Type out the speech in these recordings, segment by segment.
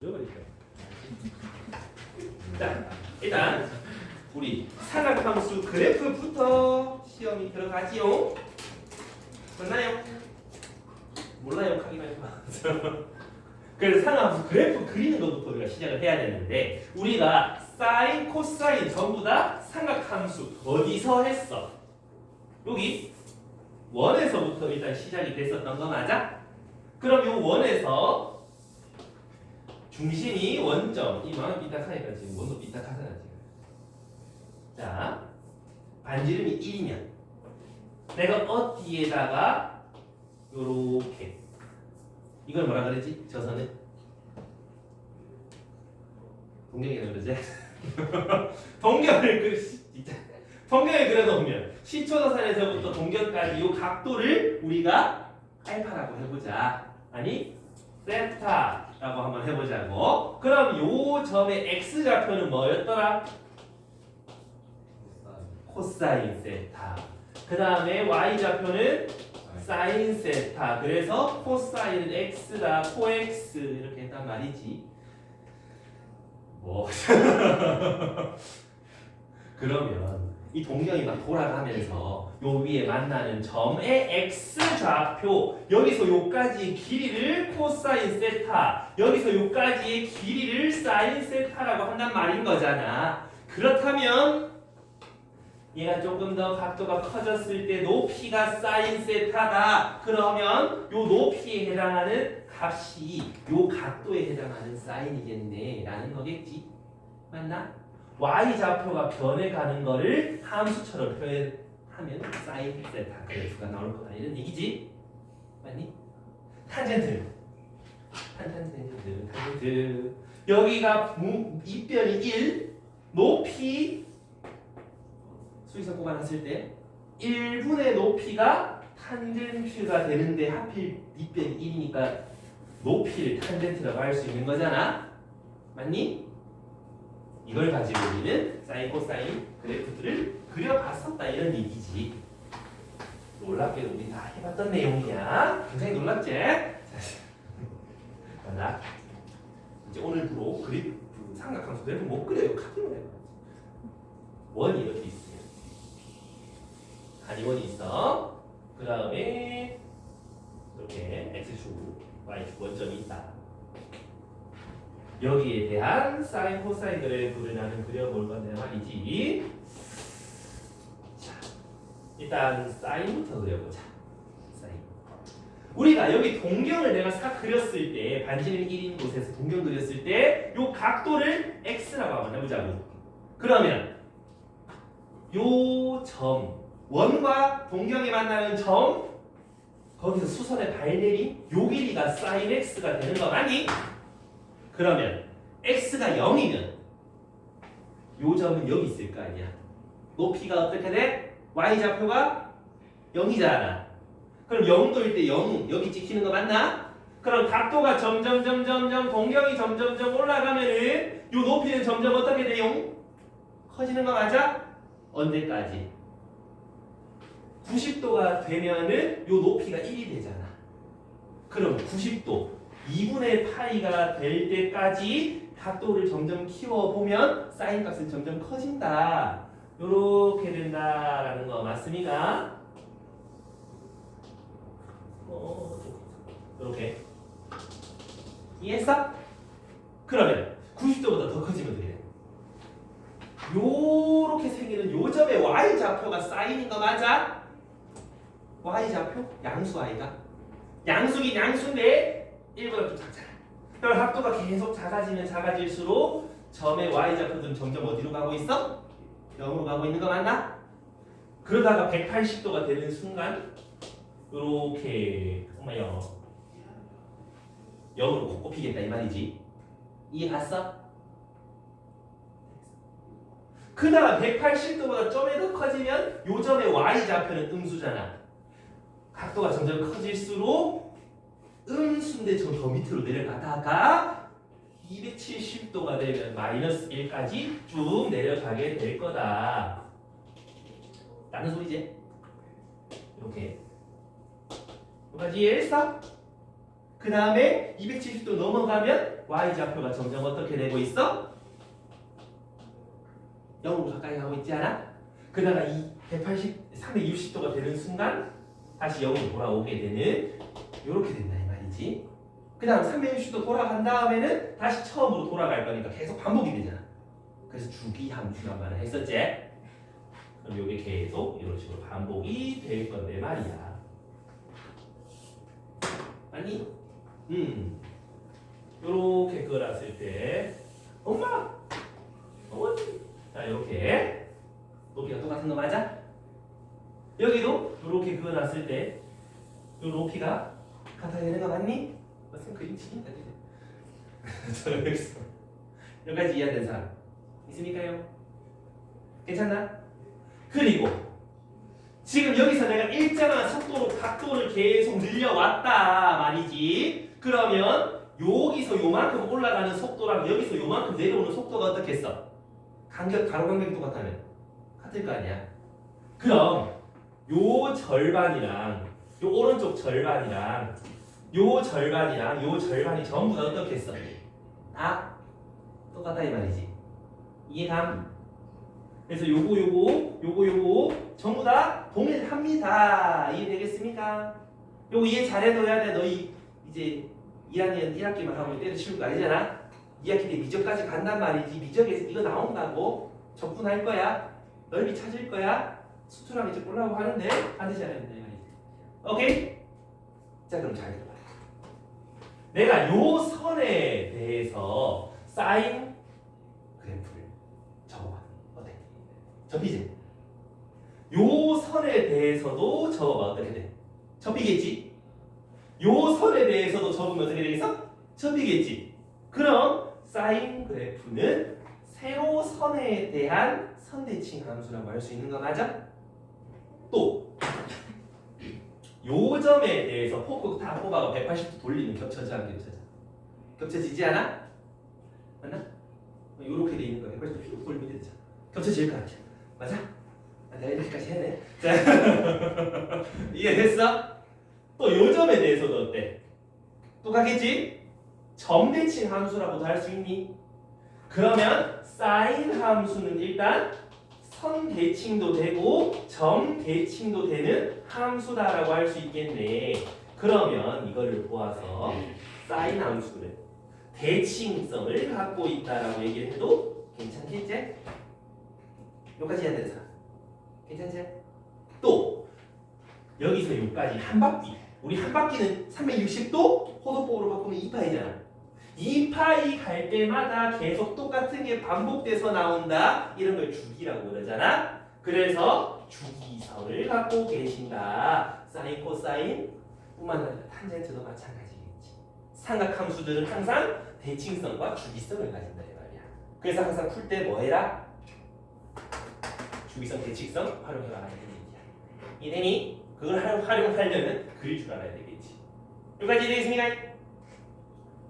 잃어버릴게요. 자, 일단 우리 삼각함수 그래프부터 시험이 들어가지요. 맞나요? 몰라요. 하기만 해봐. 그래서 삼각함수 그래프 그리는 것부터 우리가 시작을 해야 되는데 우리가 사인, 코사인 전부 다 삼각함수 어디서 했어? 여기 원에서부터 일단 시작이 됐었던 거 맞아? 그럼 요 원에서 중심이 원점 이만 삐딱하니까 지금 원도 삐딱하잖아 지금. 자, 반지름이 1이면 내가 어디에다가 요렇게 이걸 뭐라 그랬지? 저선은 동경이라 그러지? 동경을 진짜 동경을 그려놓으면 시초도선에서부터 동경까지 요 각도를 우리가 알파라고 해보자. 아니 세타라고 한번 해보자고. 그럼 요 점의 x좌표는 뭐였더라? 코사인 세타. 그 다음에 y좌표는 사인 세타. 그래서 코사인은 x다, 코x 이렇게 했단 말이지. 뭐 그러면 이 동경이 막 돌아가면서 요 위에 만나는 점의 x좌표, 여기서 요까지의 길이를 코사인 세타, 여기서 요까지의 길이를 사인 세타라고 한단 말인 거잖아. 그렇다면 얘가 조금 더 각도가 커졌을 때 높이가 사인 세타다. 그러면 요 높이에 해당하는 값이 요 각도에 해당하는 사인이겠네 라는 거겠지. 맞나? y좌표가 변해가는 거를 함수처럼 표현하면 사인 세타 그래프가 나올 거다 이런 얘기지. 맞니? 탄젠트 여기가 입변이 1, 높이 수위선 꼽아놨을 때 1분의 높이가 탄젠트가 되는데 하필 입변이 1이니까 높이를 탄젠트라고 할 수 있는 거잖아. 맞니? 이걸 가지고 우리는 사인, 코사인 그래프들을 그려봤었다 이런 얘기지. 놀랍게도 우리 다 해봤던 내용이야. 굉장히 놀랍지? 맞나? 이제 오늘부로 삼각함수 그래프 못 그려요. 카드로 해봐. 원이 이렇게 있으면 단위원이 있어. 그 다음에 이렇게 x축, y축 원점이 있다. 여기에 대한 사인, 코사인 그래프를 나는 그려볼 건데 말이지. 자, 일단 사인부터 그려보자. 사인. 우리가 여기 동경을 내가 싹 그렸을 때, 반지름 1인 곳에서 동경 그렸을 때, 요 각도를 x라고 한번 해보자고. 그러면 요 점, 원과 동경이 만나는 점, 거기서 수선의 발내림, 요 길이가 사인 x가 되는 거 맞니? 그러면 x가 0이면 요 점은 여기 있을 거 아니야. 높이가 어떻게 돼? y좌표가 0이잖아. 그럼 0도일 때 0 여기 찍히는 거 맞나? 그럼 각도가 점점 동경이 점점 올라가면은 요 높이는 점점 어떻게 돼요? 커지는 거 맞아? 언제까지? 90도가 되면은 요 높이가 1이 되잖아. 그럼 90도 2분의 파이가 될 때까지 각도를 점점 키워보면 사인 값은 점점 커진다. 요렇게 된다라는 거 맞습니까? 요렇게 이해했어? 그러면 90도보다 더 커지면 어떻게 돼? 요렇게 생기는 요 점의 y좌표가 사인인 거 맞아? y좌표? 양수 y가? 양수긴 양수인데 1보다 좀 작잖아. 그럼 각도가 계속 작아지면 작아질수록 점의 y좌표는 점점 어디로 가고 있어? 0으로 가고 있는 거 맞나? 그러다가 180도가 되는 순간 요렇게 엄마야 0으로 콕 꼽히겠다 이 말이지. 이해 갔어? 그다가 180도보다 점이 더 커지면 요 점의 y좌표는 음수잖아. 각도가 점점 커질수록 음수인데 저 더 밑으로 내려가다가 270도가 되면 마이너스 1까지 쭉 내려가게 될 거다. 라는 소리지? 이렇게. 여기까지 이해했어? 그 다음에 270도 넘어가면 y좌표가 점점 어떻게 되고 있어? 0으로 가까이 가고 있지 않아? 그러다가 이 360도가 되는 순간 다시 0으로 돌아오게 되는 이렇게 된다 이 말이지. 그 다음 360도 돌아간 다음에는 다시 처음으로 돌아갈 거니까 계속 반복이 되잖아. 그래서 주기 함수란 말을 했었지. 그럼 이게 계속 이런 식으로 반복이 될 건데 말이야. 아니? 요렇게 그어놨을 때 엄마! 어머니! 자 이렇게 높이가 똑같은 거 맞아? 여기도 이렇게 그어놨을 때 요 높이가 같아야 되는 거 맞니? 무슨 그림 치긴다 저는 여기서 여기까지 이해된 사람 있습니까요? 괜찮나? 그리고 지금 여기서 내가 일정한 속도로 각도를 계속 늘려왔다 말이지. 그러면 여기서 요만큼 올라가는 속도랑 여기서 요만큼 내려오는 속도가 어떻겠어? 가로 간격이 똑같다면 같을 거 아니야. 그럼 요 절반이랑 요 오른쪽 절반이랑 요 절반이랑 요 절반이 전부 다 어떻겠어? 다 똑같다 이 말이지. 이해감? 그래서 요거 전부 다 동일합니다. 이해되겠습니까? 요거 이해 잘해둬야 돼. 너희 이제 2학년 1학기만 하면 때려 치울 거 아니잖아. 2학기 때 미적까지 간단 말이지. 미적에서 이거 나온다고 접근할 거야. 넓이 찾을 거야. 수투랑 이제 보려고 하는데 반드시 알아야 된다 이 말이지. 오케이? 자 그럼 잘 들어봐. 내가 요 선에 대해서 사인 그래프를 적어봐. 어때? 접히지? 요 선에 대해서도 적어봐. 어떻게 돼? 접히겠지? 요 선에 대해서도 적으면 어떻게 되겠어? 접히겠지? 그럼 사인 그래프는 세로선에 대한 선대칭 함수라고 할 수 있는 거 맞아? 또 요 점에 대해서 포크 다 뽑아가 180도 돌리면 겹쳐져 안 겹쳐져? 겹쳐지지 않아? 맞나? 요렇게 돼 있는 거야. 180도 휙 돌리면 되잖아. 겹쳐질 거 같아. 맞아? 내가 이렇게까지 해야 돼. 자, 이해됐어? 또 요 점에 대해서도 어때? 똑같겠지? 점대칭 함수라고도 할 수 있니? 그러면 사인 함수는 일단 선 대칭도 되고 점 대칭도 되는 함수다라고 할 수 있겠네. 그러면 이거를 보아서 사인 함수는 대칭성을 갖고 있다라고 얘기를 해도 괜찮겠지? 여기까지 해야 되는 사람 괜찮지? 또 여기서 여기까지 한 바퀴 우리 한 바퀴는 360도 호도법으로 바꾸면 2파이잖아. 2파이 갈 때마다 계속 똑같은 게 반복돼서 나온다. 이런 걸 주기라고 그러잖아. 그래서 주기성을 갖고 계신다. 사인, 코사인 뿐만 아니라 탄젠트도 마찬가지겠지. 삼각함수들은 항상 대칭성과 주기성을 가진다 이 말이야. 그래서 항상 풀 때 뭐 해라? 주기성, 대칭성 활용해라 이런 얘기야. 이해되니? 그걸 활용하려면 그릴 줄 알아야 되겠지. 여기까지 되겠습니까?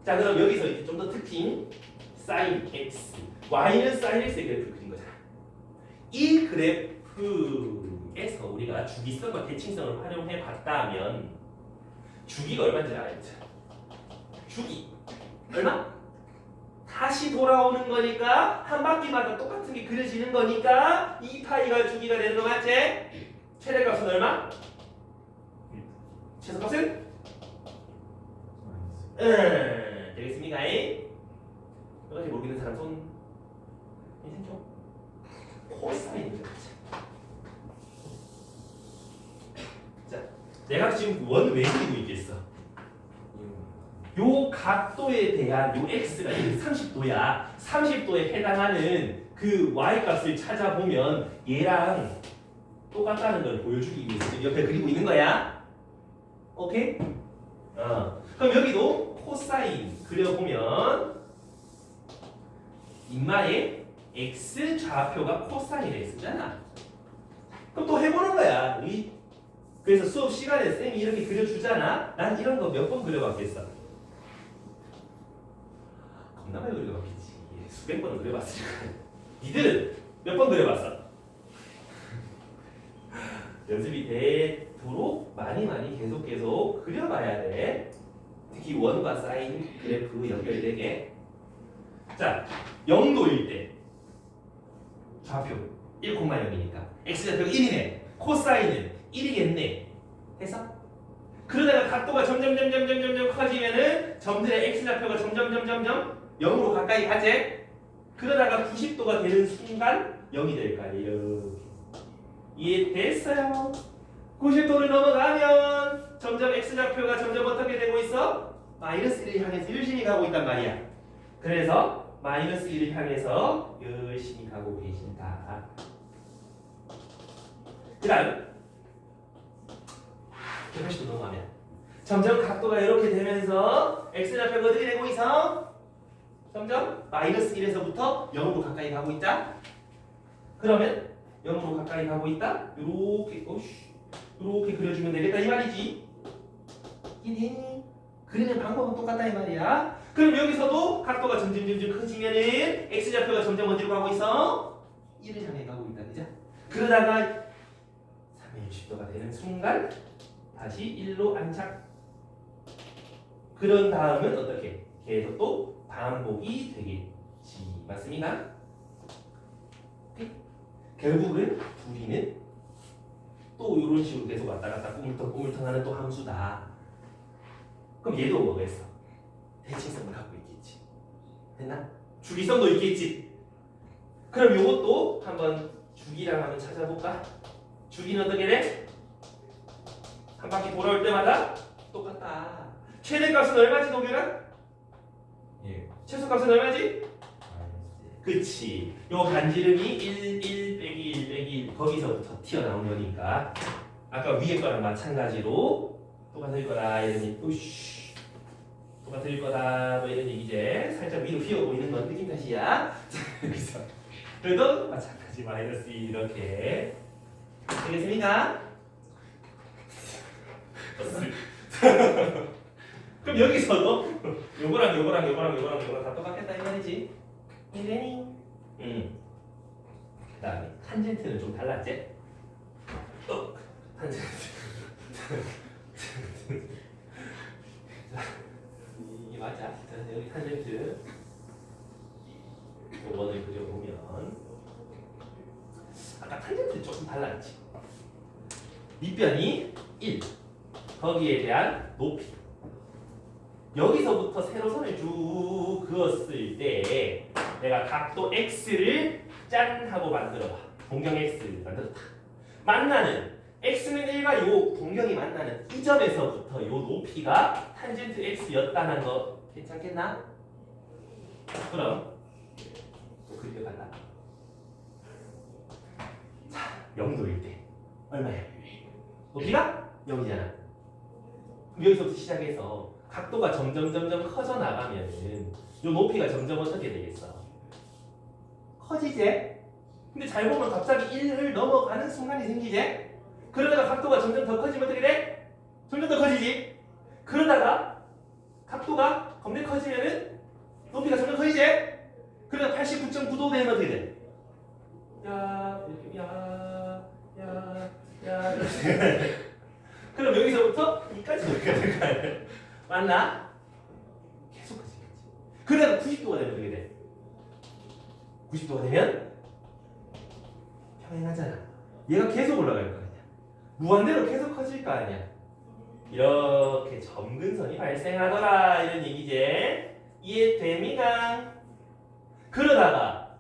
자 그럼 여기서 이렇게 좀 더 특징 sin x y는 sin x의 그래프를 그린 거잖아. 이 그래프에서 우리가 주기성과 대칭성을 활용해 봤다면 주기가 얼마인지 알겠죠? 주기 얼마? 다시 돌아오는 거니까 한 바퀴마다 똑같은 게 그려지는 거니까 2파이가 주기가 되는 거 맞지? 최대값은 얼마? 최소값은? 되겠습니까? 이렇게 모르겠는 사람 손 생겨? 코사인이죠. 자, 내가 지금 원 왜 그리고 있겠어? 요 각도에 대한 요 x가 30도야. 30도에 해당하는 그 y 값을 찾아보면 얘랑 똑같다는 걸 보여주기 위해서 지금 옆에 그리고 있는 거야. 오케이? 그럼 여기도 코사인 그려보면 인마의 x 좌표가 코사인에 쓰잖아. 그럼 또 해보는 거야. 그래서 수업 시간에 쌤이 이렇게 그려주잖아. 난 이런 거 몇 번 그려봤겠어? 겁나 많이 그려봤겠지. 수백 번은 그려봤으니까. 니들은 몇 번 그려봤어? 연습이 되도록 많이 계속 그려봐야 돼. 특히 원과 사인 그래프 연결되게. 자, 0도일 때 좌표 1,0이니까 x좌표가 1이네. 코사인은 1이겠네. 해서 그러다가 각도가 점점 커지면은 점들의 x좌표가 점점 0으로 가까이 가지. 그러다가 90도가 되는 순간 0이 될 거 아니에요. 이해됐어요? 90도를 넘어가면 점점 x좌표가 점점 어떻게 되고 있어? 마이너스 1을 향해서 열심히 가고 있단 말이야. 그래서 마이너스 1을 향해서 열심히 가고 계신다. 그 다음 180도 넘어가면 점점 각도가 이렇게 되면서 x좌표가 어떻게 되고 있어? 점점 마이너스 1에서부터 0으로 가까이 가고 있다. 그러면 0으로 가까이 가고 있다. 요렇게 그려주면 되겠다 이 말이지. 이네. 그리는 방법은 똑같다 이 말이야. 그럼 여기서도 각도가 점점 커지면은 x좌표가 점점 어디로 가고 있어? 1을 향해 가고 있다. 그죠? 그러다가 360도가 되는 순간 다시 1로 안착. 그런 다음은 어떻게? 계속 또 반복이 되겠지. 맞습니까? 결국은 둘이는 또 이런 식으로 계속 왔다 갔다 꾸물텅하는 또 함수다. 그럼 얘도 뭐겠어? 대칭성을 갖고 있겠지. 됐나? 주기성도 있겠지. 그럼 요것도 한번 주기랑 한번 찾아볼까? 주기는 어떻게 돼? 한 바퀴 돌아올 때마다 똑같다. 최대값은 얼마지 동규랑? 예. 최소값은 얼마지? 그치. 요 반지름이 1 빼기 1 빼기 1 거기서부터 튀어나온 거니까 아까 위에 거랑 마찬가지로 똑같을 거다 이런 얘기. 우쉬. 똑같을 거다 뭐 이런 얘기지. 살짝 위로 휘어 보이는 건 느낌 탓이야. 그래서 그래도 마찬가지 마이너스 2 이렇게 되겠습니까? 그럼 여기서도 요거랑 다 똑같겠다 이 말이지. 이래니. 그다음에 탄젠트는 좀 달랐지? 탄젠트. 이게 맞아. 자, 여기 탄젠트. 원을 그려보면 아까 탄젠트 조금 달랐지. 밑변이 1. 거기에 대한 높이. 여기서부터 세로선을 쭉 그었을 때 내가 각도 x를 짠 하고 만들어봐. 동경 x 만들었다. 만나는 x는 1과 요 동경이 만나는 이 점에서부터 요 높이가 탄젠트 x였다는 거 괜찮겠나? 그럼 또 그려간다. 자, 0도일 때 얼마야? 높이가 0이잖아. 여기서부터 시작해서 각도가 점점 커져 나가면은 요 높이가 점점 어떻게 되겠어? 커지지? 근데 잘 보면 갑자기 1을 넘어가는 순간이 생기지? 그러다가 각도가 점점 더 커지면 어떻게 돼? 점점 더 커지지? 그러다가 각도가 겁내 커지면은 높이가 점점 커지지? 그러다 89.9도 되면 어떻게 돼? 이렇게 그럼 여기서부터 이까지 높이가 될 거 아니야? 맞나? 계속 커지겠지. 그러다가 90도가 되면 어떻게 돼? 90도가 되면 평행하잖아. 얘가 계속 올라갈 거 아니야. 무한대로 계속 커질 거 아니야. 이렇게 점근선이 발생하더라 이런 얘기지. 이해됩니까? 그러다가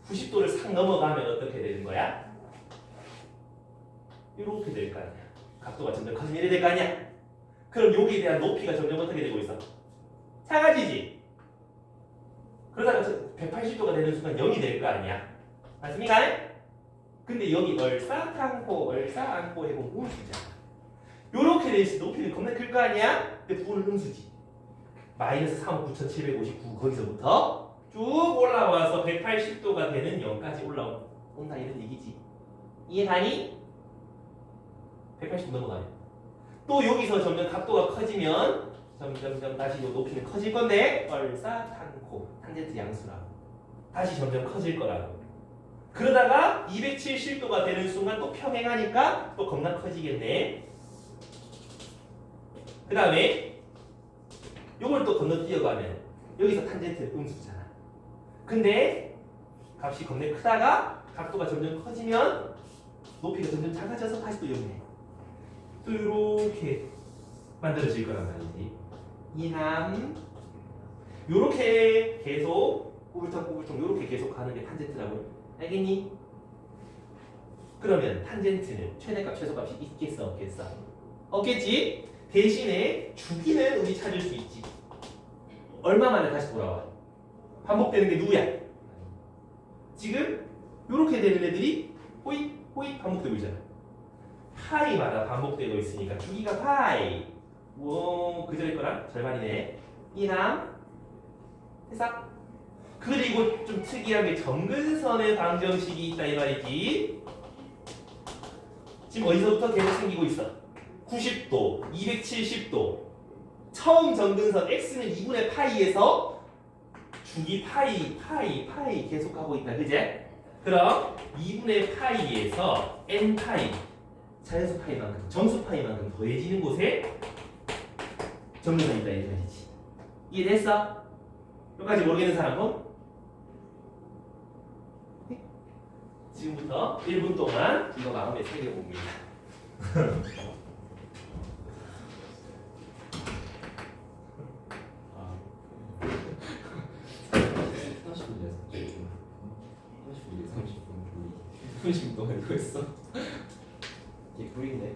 90도를 싹 넘어가면 어떻게 되는 거야? 이렇게 될 거 아니야. 각도가 점점 커지면 이래 될 거 아니야. 그럼 여기에 대한 높이가 점점 어떻게 되고 있어? 작아지지. 그러다가 180도가 되는 순간 0이 될 거 아니야. 맞습니까? 근데 여기 얼싸안고 해보면 음수잖아. 요렇게 돼있을 때 높이는 겁나 클 거 아니야? 근데 부분은 음수지. 마이너스 39,759 거기서부터 쭉 올라와서 180도가 되는 0까지 올라온다 이런 얘기지. 이해가니? 180도 넘어가면 또 여기서 점점 각도가 커지면 점점 다시 요 높이는 커질 건데 얼싸탄코 탄젠트 양수라고 다시 점점 커질 거라고. 그러다가 270도가 되는 순간 또 평행하니까 또 겁나 커지겠네. 그 다음에 요걸 또 건너뛰어가면 여기서 탄젠트 음수잖아. 근데 값이 겁내 크다가 각도가 점점 커지면 높이가 점점 작아져서 다시 또 이렇게 또 이렇게 만들어질 거란 말이지. 이남 요렇게 계속 꾸불텅꾸불텅 요렇게 계속 가는 게 탄젠트라고. 알겠니? 그러면 탄젠트는 최대값 최소값이 있겠어 없겠어? 없겠지? 대신에 주기는 우리 찾을 수 있지. 얼마 만에 다시 돌아와? 반복되는 게 누구야? 지금 요렇게 되는 애들이 호잇 호잇 반복되고 있잖아. 파이마다 반복되고 있으니까 주기가 파이. 오, 그전에 거랑 절반이네. 이남 해석. 그리고 좀 특이한 게 점근선의 방정식이 있다 이 말이지. 지금 어디서부터 계속 생기고 있어? 90도, 270도. 처음 점근선 x는 2분의 파이에서 주기 파이 계속 가고 있다. 그제? 그럼 2분의 파이에서 n 파이 자연수 파이만큼, 정수 파이만큼 더해지는 곳에 점근선이 있다 이 말이지. 이해됐어? 여기까지 모르겠는 사람은? 지금부터 1분 동안 이거 마음에 새겨봅니다. 아 30분 동안 이거 했어. 이게 불인데.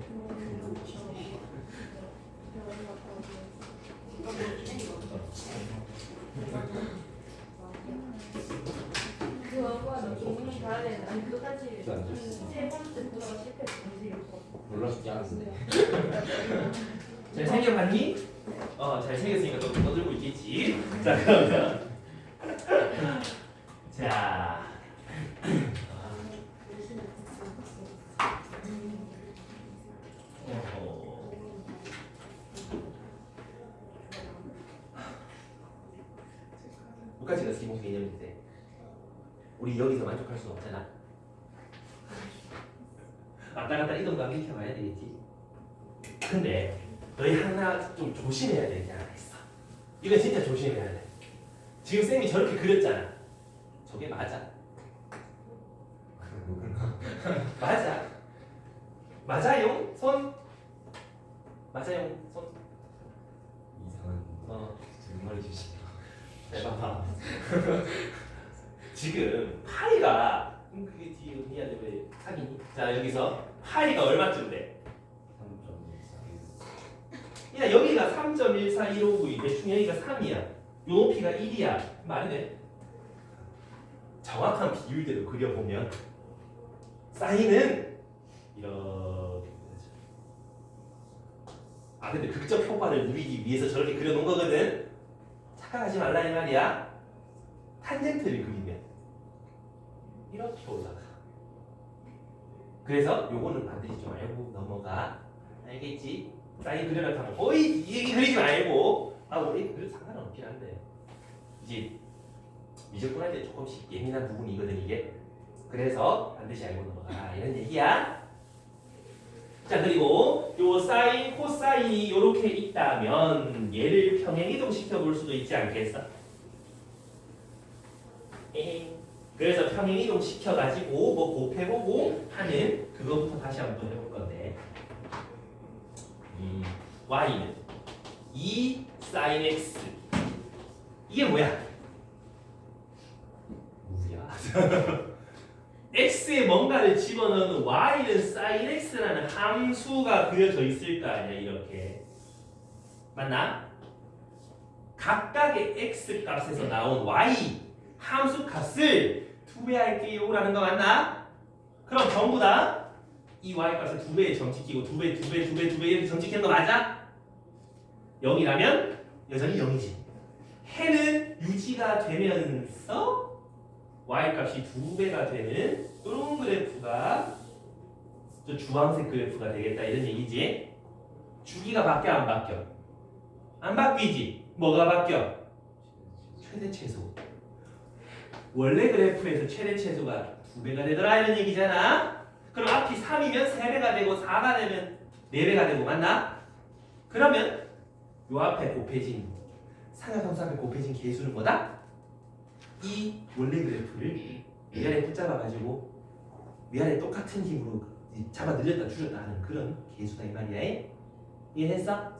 그거가 너 공부 잘해야 되는데 아니 그거까지 안 됐어. 세 번째부터 실패했어. 놀랍지 않은데. 잘 새겨봤니? 잘 새겼으니까 또 떠들고 있겠지. 자, 그러면 자, 여기까지가 기본 개념인데 우리 여기서 만족할 수 없잖아. 왔다 갔다 이동도 안 익혀봐야 되겠지. 근데 너희 하나 좀 조심해야 되는 게 하나 있어. 이건 진짜 조심해야 돼. 지금 쌤이 저렇게 그렸잖아. 저게 맞아? 맞아. 맞아요? 손? 맞아요? 손? 이상한 어. 정말 주시다. 해봐봐. 지금 파이가 그게 뒤에 의미하는 왜 3이니? 자 여기서 파이가 얼마쯤 돼? 3.14. 야 여기가 3.14159 대충 여기가 3이야. 요 높이가 1이야. 말이 돼? 정확한 비율대로 그려보면 사인은 이렇게 되죠. 아 근데 극적 효과를 누리기 위해서 저렇게 그려놓은 거거든. 착각하지 말라 이 말이야. 탄젠트를 그리면 이렇게 올라가. 그래서 요거는 반드시 좀 알고 넘어가. 알겠지? 사인 그려라 하면 거의 이 그리지 말고 우리 그래도 상관은 없긴 한데 이제 미적분할 때 조금씩 예민한 부분이거든 이게. 그래서 반드시 알고 넘어가 이런 얘기야. 자 그리고 요 사인, 코사인이 요렇게 있다면 얘를 평행이동 시켜볼 수도 있지 않겠어? 그래서 평행이동 시켜가지고 뭐 곱해보고 하는 그거부터 다시 한번 해볼 건데 y는 2 sin x 이게 뭐야? 무야? x에 뭔가를 집어넣는 y는 sin x라는 함수가 그려져 있을 거 아니야 이렇게. 맞나? 각각의 x 값에서 나온 y 함수 값을 2배 할게요 라는 거 맞나? 그럼 전부 다 이 y 값을 2배에 점찍히고 2배 이렇게 점찍히는 거 맞아? 0이라면 여전히 0이지. 해는 유지가 되면서 y 값이 2배가 되는 이런 그래프가 저 주황색 그래프가 되겠다 이런 얘기지. 주기가 바뀌어 안 바뀌어? 안 바뀌지. 뭐가 바뀌어? 최대 최소. 원래 그래프에서 최대 최소가 2배가 되더라 이런 얘기잖아. 그럼 앞이 3이면 3배가 되고 4가 되면 4배가 되고 맞나? 그러면 요 앞에 곱해진 상하함수 앞에 곱해진 개수는 뭐다? 이 원래 그래프를 위아래 붙잡아가지고 위아래 똑같은 힘으로 잡아 늘렸다 줄였다 하는 그런 개수다 이 말이야. 이해했어?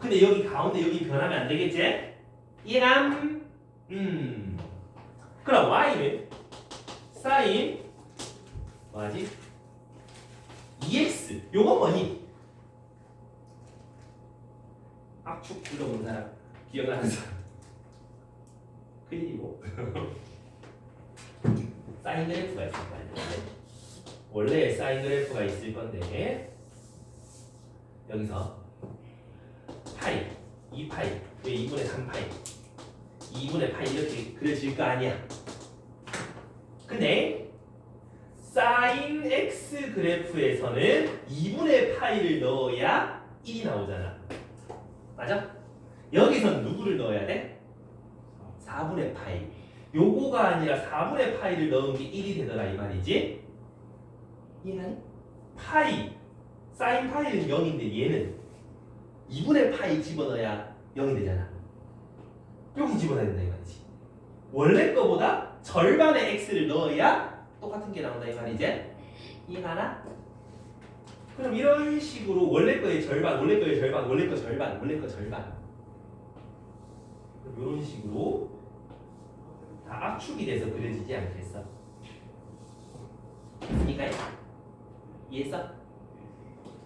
근데 여기 가운데 여기 변하면 안 되겠지? 이해감? 그럼 y는 sin 뭐지? 2x 요건 뭐니? 압축 불러본 사람 기억나는 사람 그리고 사인 그래프가 있을 거 아니야. 원래 사인 그래프가 있을 건데 여기서 파이 2파이 왜 2분의 3파이 2분의 파이 이렇게 그려질 거 아니야. 근데 사인 x 그래프에서는 2분의 파이를 넣어야 1이 나오잖아. 맞아? 여기선 누구를 넣어야 돼? 4분의 파이. 요거가 아니라 4분의 파이를 넣은 게 1이 되더라 이 말이지. 이해가니? 파이 사인 파이는 0인데 얘는 2분의 파이 집어넣어야 0이 되잖아. 여기 집어넣어야 된다 이 말이지. 원래 거보다 절반의 x를 넣어야 똑같은 게 나온다 이 말이지. 이해가나? 그럼 이런 식으로 원래 거의 절반, 원래 거의 절반, 원래 거 절반, 원래 거 절반 이런 식으로 다 압축이 돼서 그려지지 않겠어? 그러니까 이해했어?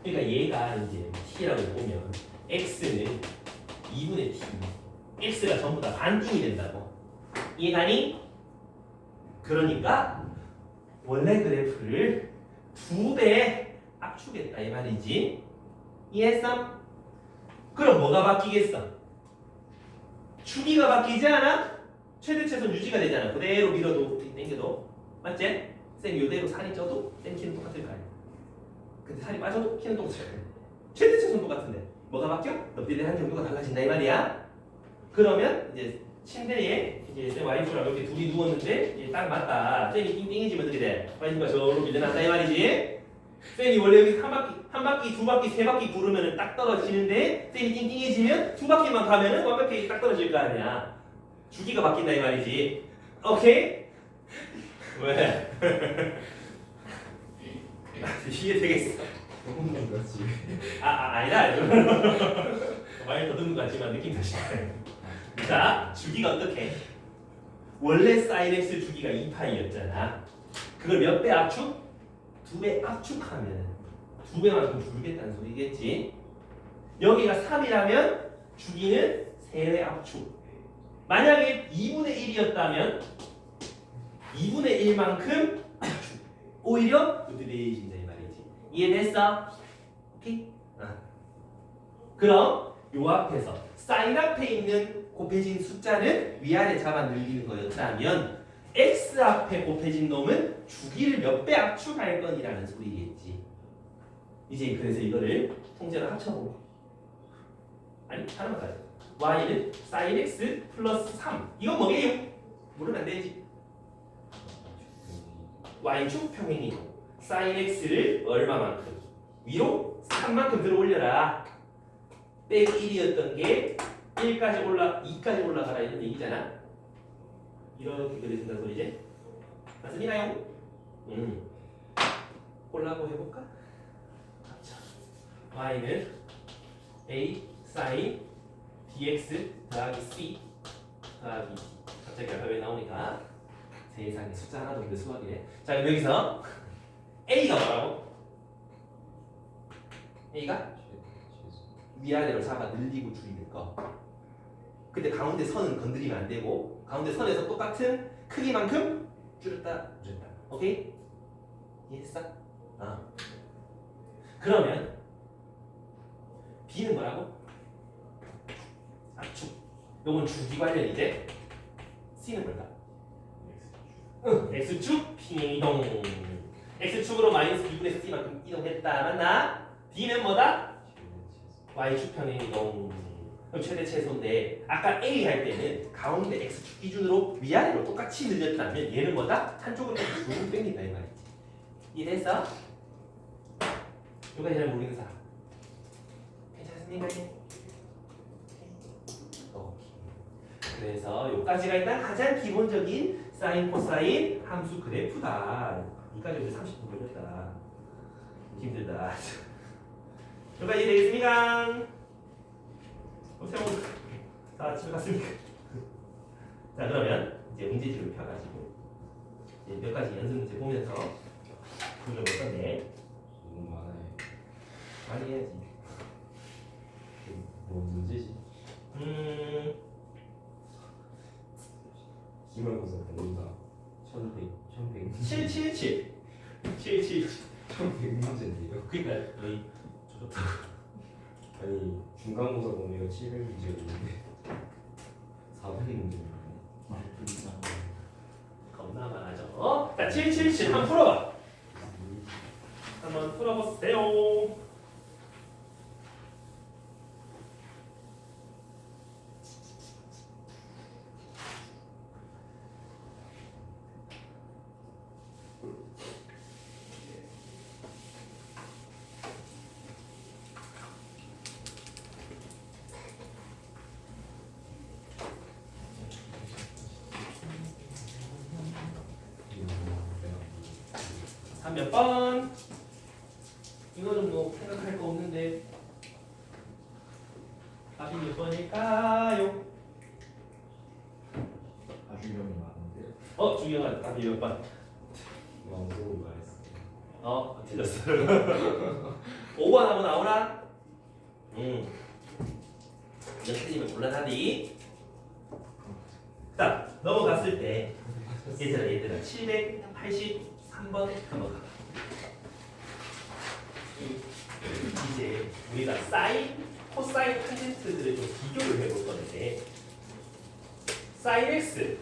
그러니까 얘가 이제 t라고 보면 x는 2분의 t x가 전부 다 반띵이 된다고. 이해가니? 그러니까 원래 그래프를 2배 압축했다 이 말이지. 이해했어? 그럼 뭐가 바뀌겠어? 주기가 바뀌지 않아? 최대 최소 유지가 되잖아. 그대로 밀어도 당겨도 맞지? 쌤 이대로 살이 쪄도 쌤 키는 똑같을 거 아니야. 근데 살이 빠져도 키는 똑같을 거야. 최대 최소는 똑같은데 뭐가 바뀌어? 넓이의 정도가 달라진다 이 말이야. 그러면 이제 침대에 이제 쌤 와이프랑 이렇게 둘이 누웠는데 이제 딱 맞다. 쌤이 띵띵해지면 어떻게 돼? 와이프가 저로 밀려난다 이 말이지. 쌤이 원래 여기 한 바퀴, 두 바퀴, 세 바퀴 구르면은 딱 떨어지는데 쌤이 띵띵해지면 두 바퀴만 가면은 완벽하게 딱 떨어질 거 아니야. 주기가 바뀐다 이 말이지. 오케이? 왜? 이해되겠어? 너무 거지. 아니다. 많이 더듬는 것 같지만 느낌 다시. 자, 주기가 어떻게? 원래 sin x 주기가 2파이였잖아. 그걸 몇 배 압축? 2배 압축하면 2배만큼 줄겠다는 소리겠지. 여기가 3이라면 주기는 3배 압축. 만약에 2분의 1이었다면 2분의 1만큼 압축. 오히려 느슨해진다 이 말이지. 이해됐어? 오케이? 그럼 요 앞에서 사인 앞에 있는 곱해진 숫자는 위아래 잡아 늘리는 거였다면 x 앞에 곱해진 놈은 주기를 몇 배 압축할 건이라는 소리겠지. 이제 그래서 이거를 통째로 합쳐보고 아니 하나만 가자. y는 sin x 플러스 3 이건 뭐게요? 모르면 안 되지. y축 평행이동 sin x를 얼마만큼 위로 3만큼 들어 올려라. 빼기 1이었던 게 1까지 2까지 올라가라 이런 얘기잖아. 이렇게 그려진다는 소리지? 맞습니다요? 콜라보 해볼까? y는 a sin dx 더하기 c 더하기 d. 갑자기 알파벳 나오니까 세상에 숫자 하나도 없는데 수학이네. 자 그럼 여기서 a가 뭐라고? a가 위아래로 잡아 늘리고 줄이는 거. 근데 가운데 선은 건드리면 안 되고 가운데 선에서 똑같은 크기만큼 줄였다. 오케이? 이해했어? 그러면 b는 뭐라고? 압축. 요건 주기 관련이지. c는 뭘까? x축 평행이동. x축으로 마이너스 2분의 c만큼 이동했다. 맞나? d는 뭐다? y축 평행이동. 최대 최소인데 아까 a 할 때는 가운데 x축 기준으로 위아래로 똑같이 늘렸다면 얘는 뭐다? 한쪽으로 쭉 땡긴다 이 말이지. 이해됐어? 요가 잘 모르는 사람 괜찮습니까? 그래서 여기까지가 일단 가장 기본적인 사인 코사인 함수 그래프다. 여기까지 우리 30분 걸렸다. 힘들다. 여기까지 되겠습니까? 세모. 자, 집에 갔습니까? 자, 그러면 이제 문제집을 펴가지고 이제 몇 가지 연습 문제 보면서 풀어볼 건데 너무 많아요. 많이 해야지. 뭐 문제지? 기말고사 모른다. 1100 777 777 1100문제인데요. 그러니까 너희 조졌다. 아니 중간고사 범위가 700문제가 있는데 400문제입니다. 겁나 많아져. 자, 777 한번 풀어봐. 한번 풀어보세요. 한 몇 번? 이거는 뭐 생각할 거 없는데 답이 몇 번일까요? 아주경이 많은데요. 중요한 답이 몇 번? 왕소를 말했어요. 틀렸어. 5번 한번 나오나? 이거 틀리면 곤란하니? 자, 넘어갔을 때 얘들아 783번 한번 가. 이제 우리가 사인, 코사인 탄젠트들을 좀 비교를 해볼 건데 사인 x,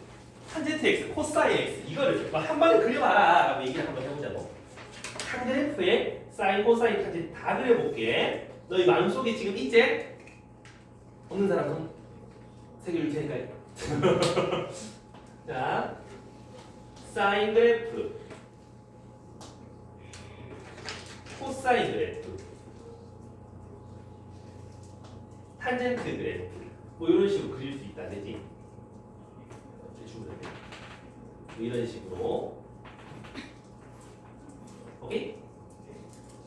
탄젠트 x, 코사인 x 이거를 한 번에 그려봐라 라고 얘기를 한번 해보자고. 한 그래프에 사인, 코사인, 탄젠트 다 그려볼게. 너희 마음속에 지금 있지? 없는 사람 손 세개를 테니까. 자, 사인 그래프, 코사인 그래프, 탄젠트 그래프 뭐 이런 식으로 그릴 수 있다, 되지? 대충 그래. 뭐 이런 식으로. 오케이?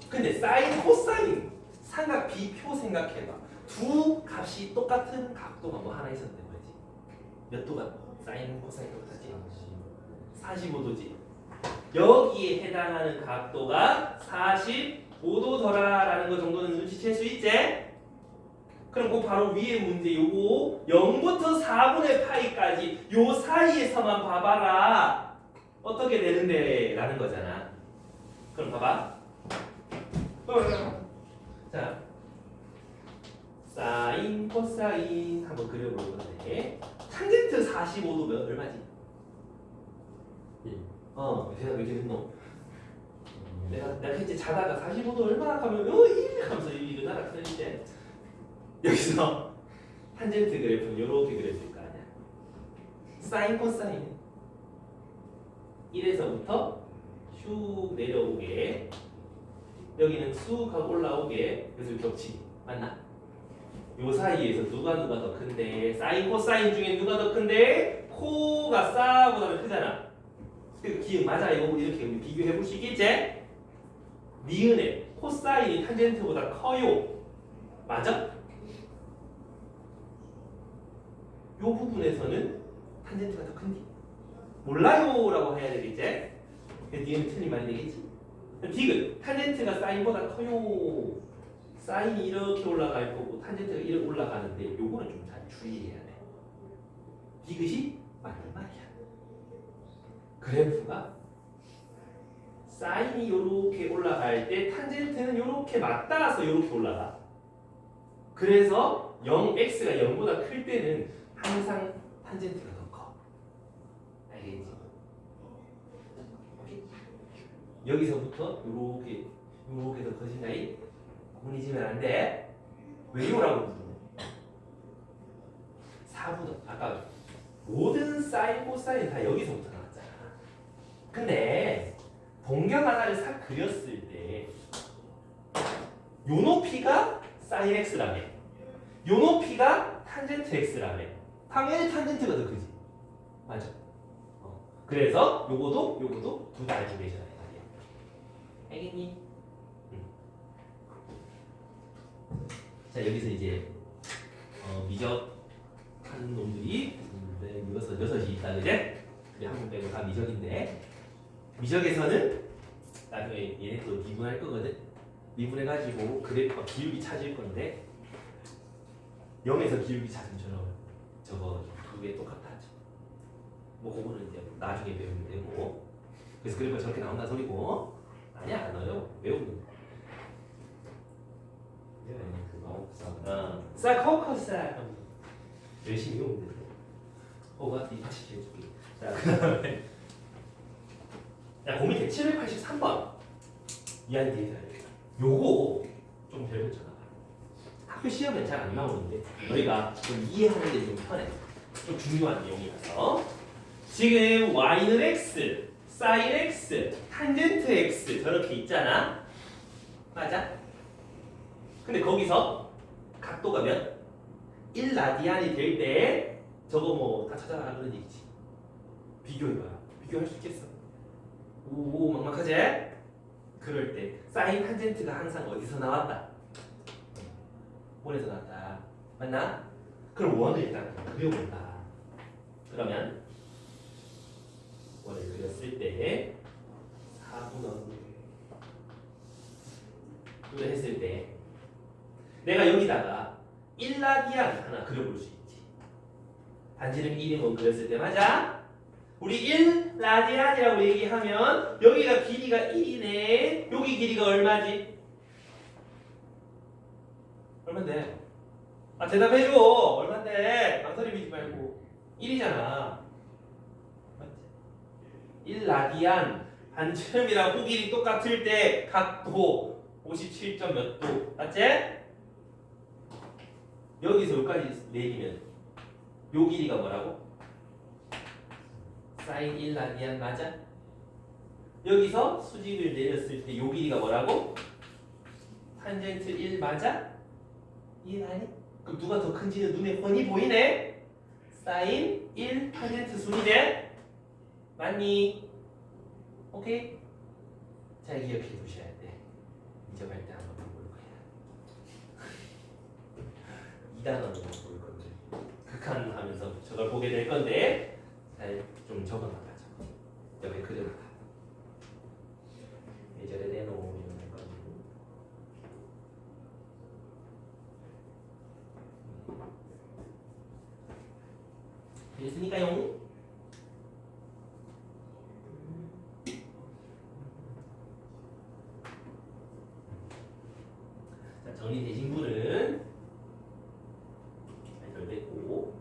근데 사인, 코사인 삼각 비표 생각해봐. 두 값이 똑같은 각도가 뭐 하나 있었던 거지. 몇 도가? 사인, 코사인 똑같지? 45도지. 여기에 해당하는 각도가 45도더라라는 거 정도는 눈치챌 수 있지? 그럼 그 바로 위에 문제 요거 0부터 4분의 파이까지 요 사이에서만 봐봐라. 어떻게 되는데? 라는 거잖아. 그럼 봐봐. 자, 사인, 코사인 한번 그려볼 건데 탄젠트 45도면 얼마지? 대답 왜 이렇게 했노? 내가 이제 자다가 45도 얼마나 하면 1 하면서 일어나라 그랬는데 여기서 탄젠트 그래프는 이렇게 그려질 거 아니야. 사인, 코사인 1에서부터 슉 내려오게, 여기는 쑥 하고 올라오게, 그래서 겹치기 맞나? 요 사이에서 누가 더 큰데? 사인, 코사인 중에 누가 더 큰데? 코가 싸보다는 크잖아. 그 기억 맞아. 이거 이렇게 우리 비교해 볼 수 있겠지? 니은의 코사인이 탄젠트보다 커요. 맞아? 요 부분에서는 탄젠트가 더 큰디? 몰라요라고 해야 되겠지? 니은이 틀린 말이 되겠지? 디귿 탄젠트가 사인보다 커요. 사인이 이렇게 올라갈 거고 탄젠트가 이렇게 올라가는데 요거는 좀 잘 주의해야 돼. 디귿이 맞는 말이야. 그래프가 사인이 요렇게 올라갈 때 탄젠트는 요렇게 맞닿아서 요렇게 올라가. 그래서 0x가 0보다 클 때는 항상 탄젠트가 더 커. 알겠지? 여기서부터 요렇게 더 커진다이. 구분이 지면 안 돼. 왜요라고 물으면 4분은 아까 모든 사인, 코사인 다 여기서부터 나왔잖아. 근데 동경 하나를 싹 그렸을 때 요 높이가 사인 x라며, 요 높이가 탄젠트 x라며. 당연히 탄젠트가 더 크지. 맞아. 그래서 요거도 둘 다 알고 계셔야 돼. 알겠니? 자 여기서 이제 미적하는 놈들이 여섯이 있다 그제? 우리 한 명 빼고 다 미적인데 미적에서는 나중에 얘네 또 미분할 거거든. 미분해가지고 그래프가 기울기 찾을 건데 0에서 기울기 찾음처럼 저거 두 개 똑같아져. 뭐 그거는 이제 나중에 배우면 되고. 그래서 그래프가 저렇게 나온다 소리고. 아니야 안 넣어요. 외우는 거. 싹커커싹 열심히 외우면 돼. 호가 이 다시 해줄게. 자 그다음에 자 고민 783번 이한 대사 요거 좀 별거잖아. 학교 시험에 잘 안 나오는데 너희가 좀 이해하는 게 좀 편해. 좀 중요한 내용이라서 지금 y는 x, sin x, 탄젠트 x 저렇게 있잖아. 맞아? 근데 거기서 각도가 몇? 1라디안이 될 때 저거 뭐 다 찾아라 그런 얘기지. 비교해봐라. 비교할 수 있겠어? 오 막막하지? 그럴 때 사인 탄젠트가 항상 어디서 나왔다? 원에서 나왔다. 맞나? 그럼 원을 일단 그려본다. 그러면 원을 그렸을 때 4분의 2를 했을 때 내가 여기다가 1라디안 하나 그려볼 수 있지. 반지름 1이면 그렸을 때 맞아? 우리 1라디안이라고 얘기하면 여기가 길이가 1이네. 여기 길이가 얼마지? 얼만데? 아 대답해줘. 얼만데? 망설이 비지 말고 1이잖아. 맞지? 1라디안 반지름이랑 호길이 똑같을 때 각도 57점 몇 도. 맞지? 여기서 여기까지 내리면 요 길이가 뭐라고? 사인 1라디안 맞아? 여기서 수직을 내렸을 때 요 길이가 뭐라고? 탄젠트 1 맞아? 이해가니? 그럼 누가 더 큰지는 눈에 훤히 보이네? 사인 1 탄젠트 순이지? 맞니? 오케이? 잘 기억해 두셔야 돼. 미적할 때 한번 볼 거야. 2단원으로 볼 건데 극한하면서 저걸 보게 될 건데 잘 좀 적어놔가지고 옆에 그려놔. 예절에 내놓으면 할 거고. 됐으니까요. 자 정리되신 분은 잘 됐고.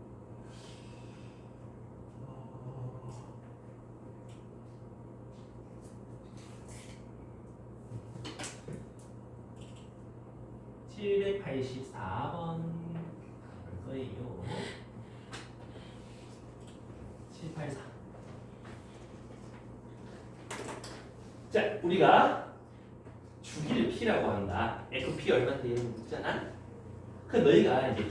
784번 볼 거예요. 784. 자, 우리가 주기를 P라고 한다. FP 얼마인데 이런 거 묻잖아. 그 너희가 이제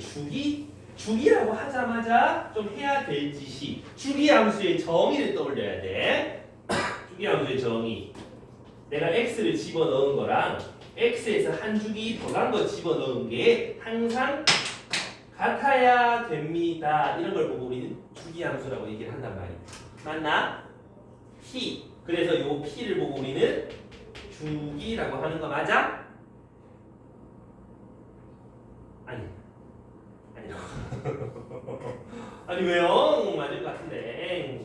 주기라고 하자마자 좀 해야 될 짓이 주기 함수의 정의를 떠올려야 돼. 주기 함수의 정의. 내가 x를 집어넣은 거랑 x에서 한 주기 더 간 거 집어넣은 게 항상 같아야 됩니다. 이런 걸 보고 우리는 주기함수라고 얘기를 한단 말이야. 맞나? p. 그래서 요 p를 보고 우리는 주기라고 하는 거 맞아? 아니. 아니라고. 아니 왜요? 맞을 것 같은데.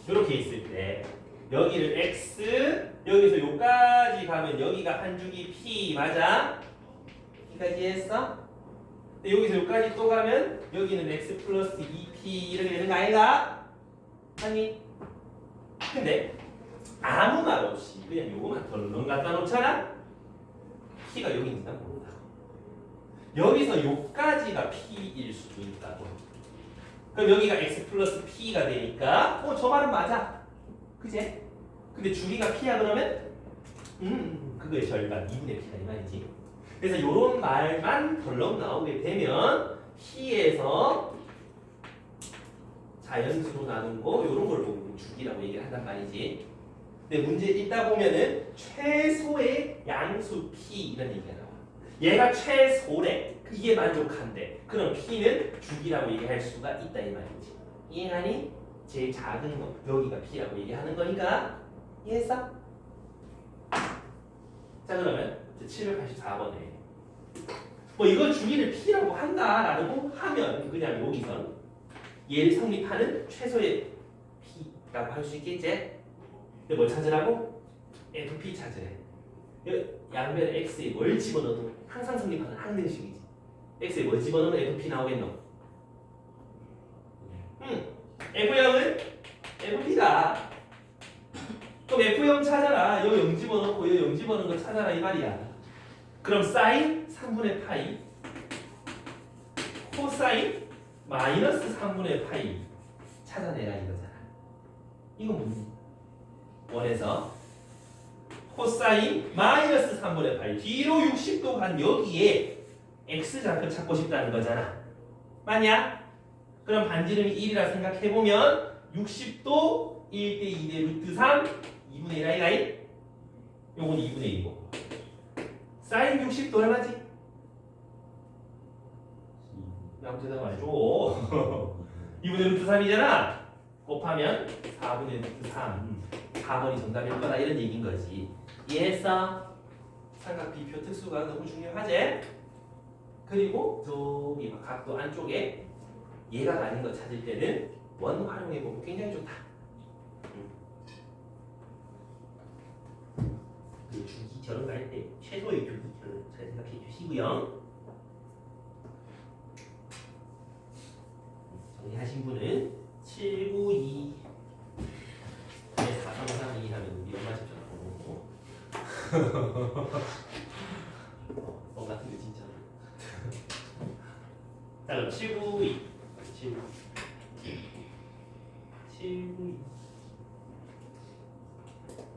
이렇게 있을 때 여기를 x, 여기서 요까지 가면 여기가 한 주기 p 맞아? 여기까지 했어? 근데 여기서 여기까지 또 가면 여기는 x 플러스 2p 이렇게 되는 거 아닌가? 아니 근데 아무 말 없이 그냥 요거만 덜렁 갖다 놓잖아? p가 여기 있는가 모른다고. 여기서 요까지가 p일 수도 있다고. 그럼 여기가 x 플러스 p가 되니까 저 말은 맞아. 그제? 근데 주기가 p야 그러면? 그거의 절반 2분의 p다 이 말이지. 그래서 요런 말만 덜렁 나오게 되면 P에서 자연수로 나눈 거 이런 걸 보고 주기라고 얘기를 한단 말이지. 근데 문제 읽다 보면은 최소의 양수 p 이런 얘기가 나와. 얘가 최소래. 이게 만족한데. 그럼 p는 주기라고 얘기할 수가 있다 이 말이지. 이해하니? 제일 작은 거 여기가 p라고 얘기하는 거니까 이해했어? 자 그러면 784번에 뭐 이걸 주기를 p라고 한다라고 하면 그냥 여기선 얘를 성립하는 최소의 p라고 할 수 있겠지? 근데 뭘 찾으라고? fp 찾으래. 양변에 x에 뭘 집어넣어도 항상 성립하는 항등식이지. x에 뭘 집어넣으면 fp 나오겠노? F형은 fp다. 그럼 F형 찾아라. 여기 0 집어넣고 여기 0 집어넣은 거 찾아라 이 말이야. 그럼 사인 3분의 파이 코사인 마이너스 3분의 파이 찾아내라 이거잖아. 이거 뭐니? 원에서 코사인 마이너스 3분의 파이 뒤로 60도 간 여기에 x좌표 찾고 싶다는 거잖아. 맞냐? 그럼 반지름이 1이라 생각해보면 60도 1대 2대 루트 3 2분의 1 아이가이? 요건 2분의 1이고 사인 60도 얼마지? 아무 대답 안 해줘. 2분의 루트 3이잖아. 곱하면 4분의 루트 3 4번이 정답일 거다 이런 얘기인 거지. 이해했어? 삼각비표 특수가 너무 중요하지? 그리고 저기 각도 안쪽에 얘가 아닌 거 찾을 때는 원 활용해보면 굉장히 좋다. 그 주기절은 갈 때 최소의 주기절을 잘 생각해 주시고요. 정리하신 분은 792 4332 하면 우리 엄마 집처럼 뻥 같은데 진짜. 자 그럼 792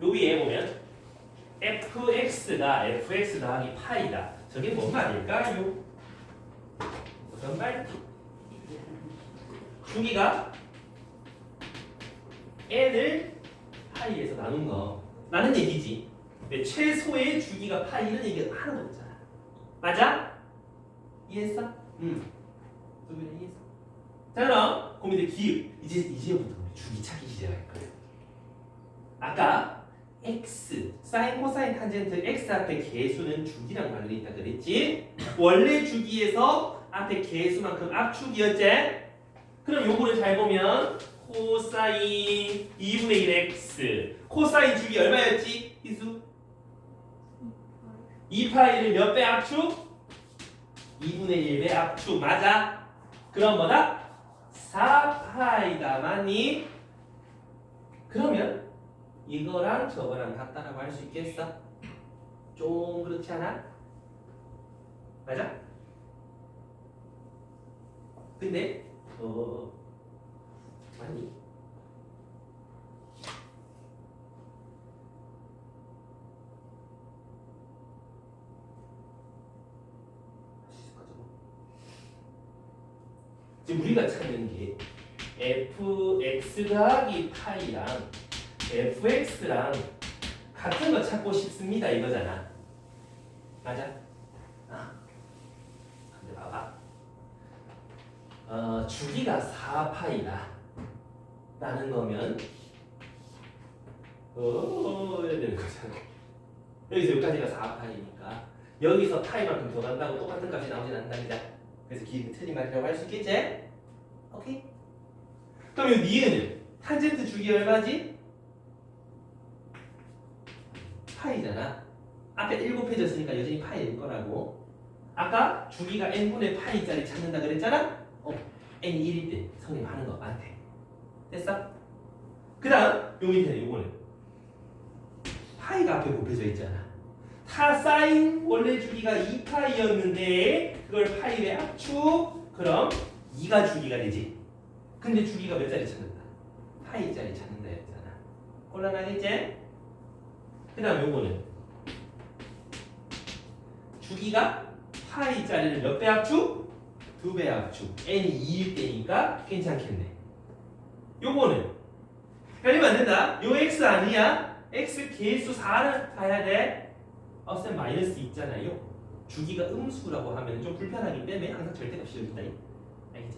요 위에 보면 fx가 fx 더하기 파이다. 저게 뭔 말일까요? 어떤 말? 주기가 n을 파이에서 나눈 거 라는 얘기지. 근데 최소의 주기가 파이 이런 얘기가 하나도 없잖아. 맞아? 이해했어? 누구는 이해했어? 자 그럼 고민들 기읍 이제부터 우리 주기 찾기 시작할 거예요. 아까 x 사인 코사인 탄젠트 x 앞에 개수는 주기랑 관련이 있다 그랬지? 원래 주기에서 앞에 개수만큼 압축이었지? 그럼 요거를 잘 보면 코사인 2분의 1 x 코사인 주기 얼마였지? 희수? 2파이를 몇 배 압축? 2분의 1배 압축 맞아? 그럼 뭐다? 4파이다 맞니? 그러면 이거랑 저거랑 같다라고 할 수 있겠어? 좀 그렇지 않아? 맞아? 근데 맞니? 지금 우리가 찾는 게 fx 더하기 파이랑 fx랑 같은 거 찾고 싶습니다 이거잖아. 맞아? 근데 봐봐. 주기가 4파이다 라는 거면 이래야 되는 거잖아. 여기서 여기까지가 4파이니까 여기서 파이만큼 더 간다고 똑같은 값이 나오진 않는다 그죠? 그래서 기억이 틀린 말이라고 할 수 있겠지? 오케이? 그럼 이 니은은 탄젠트 주기 얼마지? 파이잖아. 앞에 1 곱해졌으니까 여전히 파이일 거라고. 아까 주기가 n분의 파이짜리 찾는다 그랬잖아? n이 1일 때 성립하는 거 많대. 됐어? 그 다음 요 밑에는 요거는 파이가 앞에 곱해져 있잖아. 사인 원래 주기가 2파이였는데 그걸 파이에 압축 그럼 2가 주기가 되지. 근데 주기가 몇 자리 찾는다? 파이짜리 찾는다 했잖아. 곤란하겠지? 그 다음 요거는 주기가 파이짜리를 몇 배 압축? 2배 압축. n이 2일 때니까 괜찮겠네. 요거는 헷갈리면 안 된다. 요 x 아니야. x 계수 4를 봐야 돼. 쌤 마이너스 있잖아요. 주기가 음수라고 하면 좀 불편하기 때문에 항상 절대값이 여기 있다. 알겠지?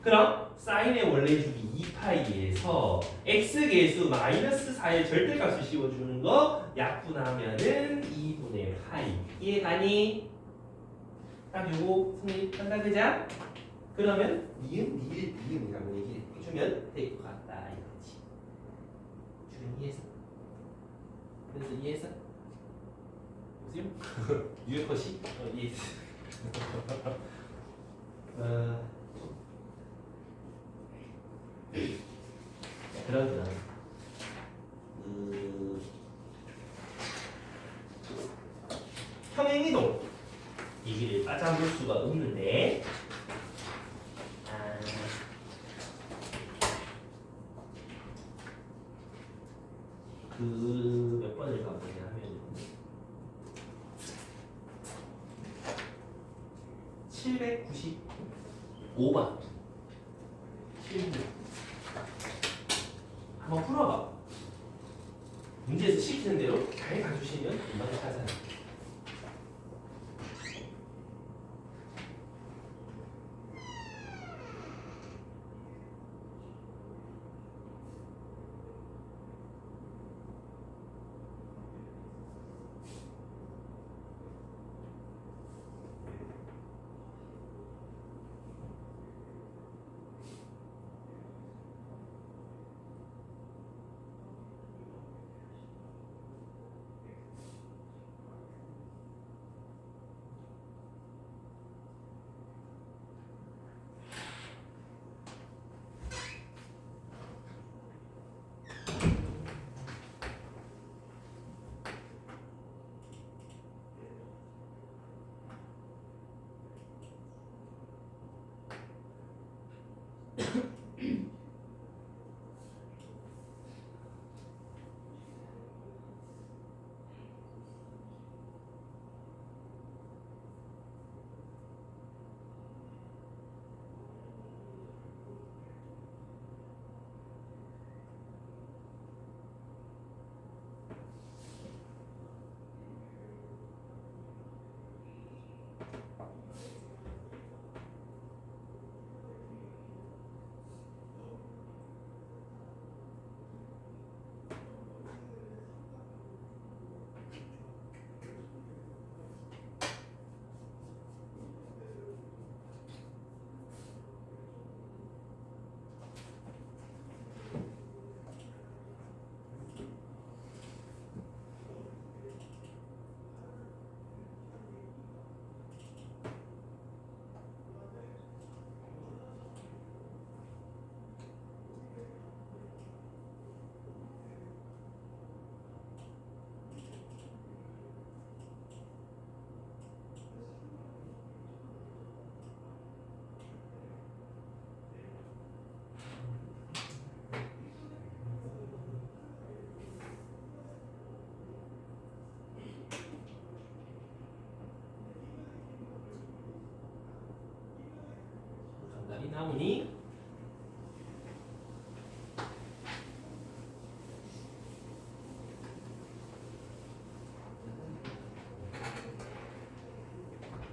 그럼 사인의 원래 주기 2파이에서 x 계수 마이너스 4의 절대값을 씌워주는 거 약분하면은 2분의 파이. 이해가니? 딱 요거 선생님 한다 그자? 그러면 니은이라고 얘기해 주면 될 것 같다 이거지. 주름 이해했어? 그래서 이해했어? 보세요. 유효컷이 이해했어. 그러면 평행이동 이 길을 빠져볼 수가 없는데 그 몇 번을 가보냐 하면 795번 700 한번 풀어봐. 문제에서 시키는 대로 잘 가주시면 금방 하잖아. 정답이 나오니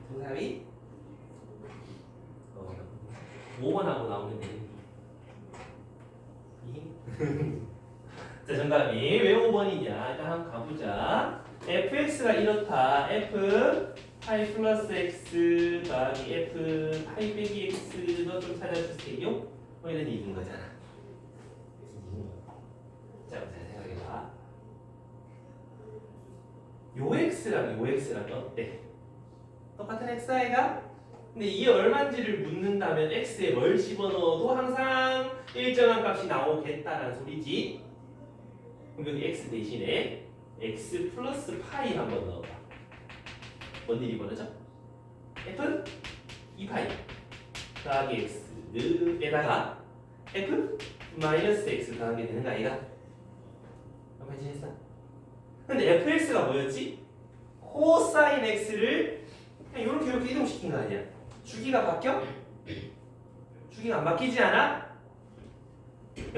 정답이 5번하고 나오면 되겠니? 자, 정답이 왜 5번이냐? 일단 한번 가보자. fx가 이렇다. f 파이 플러스 x 더하기 f 파이 빼기 x 너 좀 찾아주세요. 뭐 이런 얘기인 거잖아. 자, 잘 생각해봐. 요 x랑 어때? 똑같은 x 아이가? 근데 이게 얼마인지를 묻는다면 x에 뭘 집어넣어도 항상 일정한 값이 나오겠다라는 소리지. 그럼 여기 x 대신에 x 플러스 파이 한번 넣어봐. 뭔 일이 벌어져? f 2파이 더하기 x에다가 f 마이너스 x 더하게 되는 거 아이가? 한번 해지했어? 근데 fx가 뭐였지? 코사인 x를 그냥 이렇게 이동시킨 거 아니야? 주기가 바뀌어? 주기가 안 바뀌지 않아?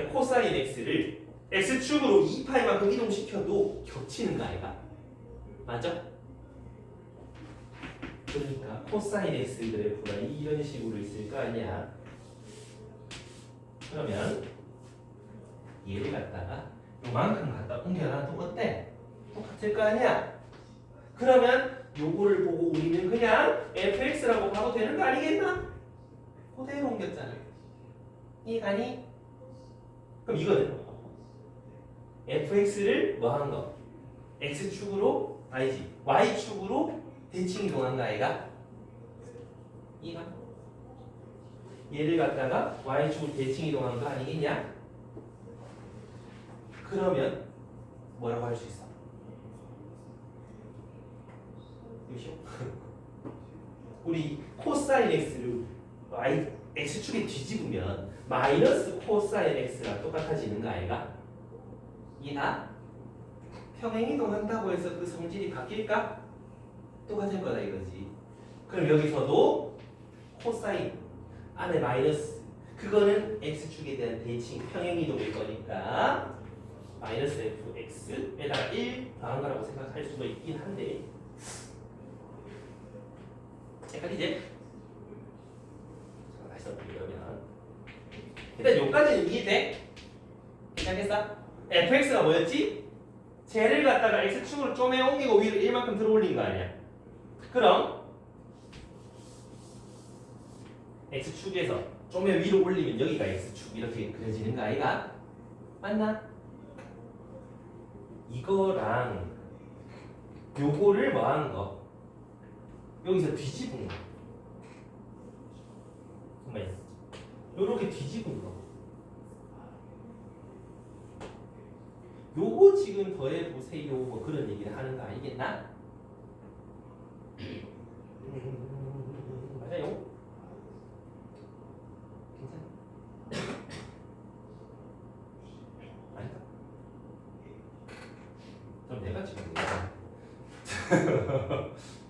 코사인 x를 x축으로 2파이만큼 이동시켜도 겹치는 거 아이가? 맞죠? 그러니까 코사인 x 그래프가 이런 식으로 있을 거 아니야. 그러면 얘를 갖다가 요만큼 갖다 옮겨놔도 어때? 똑같을 거 아니야? 그러면 요거를 보고 우리는 그냥 fx라고 봐도 되는 거 아니겠나? 그대로 옮겼잖아. 이해가니? 그럼 이거는 fx를 뭐 한 거? x축으로 아니지 y축으로 대칭 이동한 거 아이가? 이해가? 얘를 갖다가 y축으로 대칭 이동한 거 아니겠냐? 그러면 뭐라고 할 수 있어? 요시오? 우리 코사인 x를 y x축에 뒤집으면 마이너스 코사인 x랑 똑같아지는 거 아이가? 이해가? 평행이동한다고 해서 그 성질이 바뀔까? 똑같을 거다 이거지. 그럼 여기서도 코사인 안에 마이너스 그거는 x축에 대한 대칭 평행이동일 거니까 마이너스 fx에다가 1 더한 거라고 생각할 수가 있긴 한데 헷갈리지? 다시 써보려면 일단 요까지는 이해돼? 괜찮겠어? fx가 뭐였지? 쟤를 갖다가 x축으로 좀에 옮기고 위로 1만큼 들어 올린 거 아니야? 그럼 x축에서 좀에 위로 올리면 여기가 x축 이렇게 그려지는 거 아이가? 맞나? 이거랑 요거를 뭐 하는 거? 여기서 뒤집은 거. 정말 요렇게 뒤집은 거. 요거 지금 더해 보세요. 뭐 그런 얘기를 하는 거 아니겠나? 맞아요? 괜찮아? 아니다. 그럼 내가 지금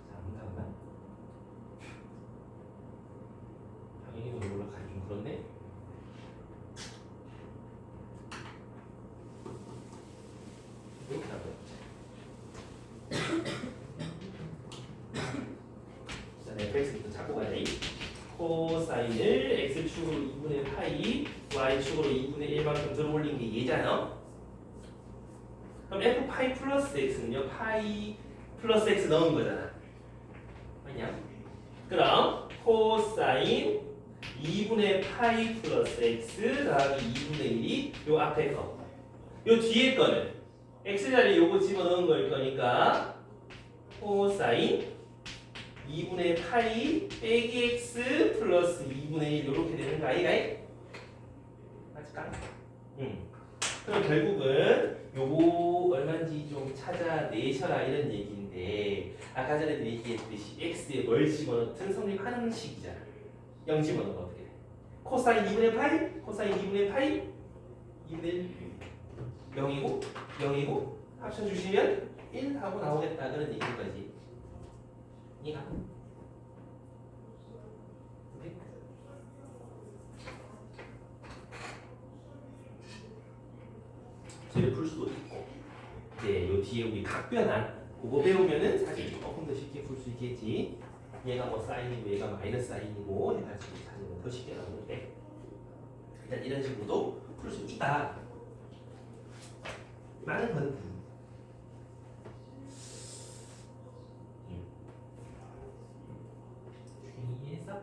잠깐만. 당연히 너 올라가기 좀 그렇네. 이렇게 하고 자, fx부터 찾고 가야 돼. 코사인을 x축으로 2분의 파이, y축으로 2분의 1만큼 들어 올린 게 얘잖아. 그럼 f 파이 플러스 x는요, 파이 플러스 x 넣은 거잖아. 맞냐? 그럼 코사인 2분의 파이 플러스 x 더하기 2분의 1이 요 앞에 거. 요 뒤에 거는 x자리에 요거 집어넣은 거일 거니까 코사인 2분의 파이 빼기 x 플러스 2분의 1 요렇게 되는 거 아이가? 맞을까? 그럼 결국은 요거 얼마인지 좀 찾아내셔라 이런 얘기인데 아까 전에도 얘기했듯이 x에 뭘 집어넣든 성립하는 식이잖아. 0 집어넣으면 어떻게 돼? 코사인 2분의 파이? 코사인 2분의 파이? 2분의 1 0이고 0이고 합쳐주시면 1 하고 나오겠다 그런 얘기인 거지. 이해가? 네? 쟤를 풀 수도 있고 이제 요 뒤에 우리 각변환 그거 배우면은 사실 조금 더 쉽게 풀 수 있겠지. 얘가 뭐 사인이고 얘가 마이너스 사인이고 해가지고 사실은 더 쉽게 나오는데 일단 이런 식으로도 풀 수 있다. 많은 건 주의해서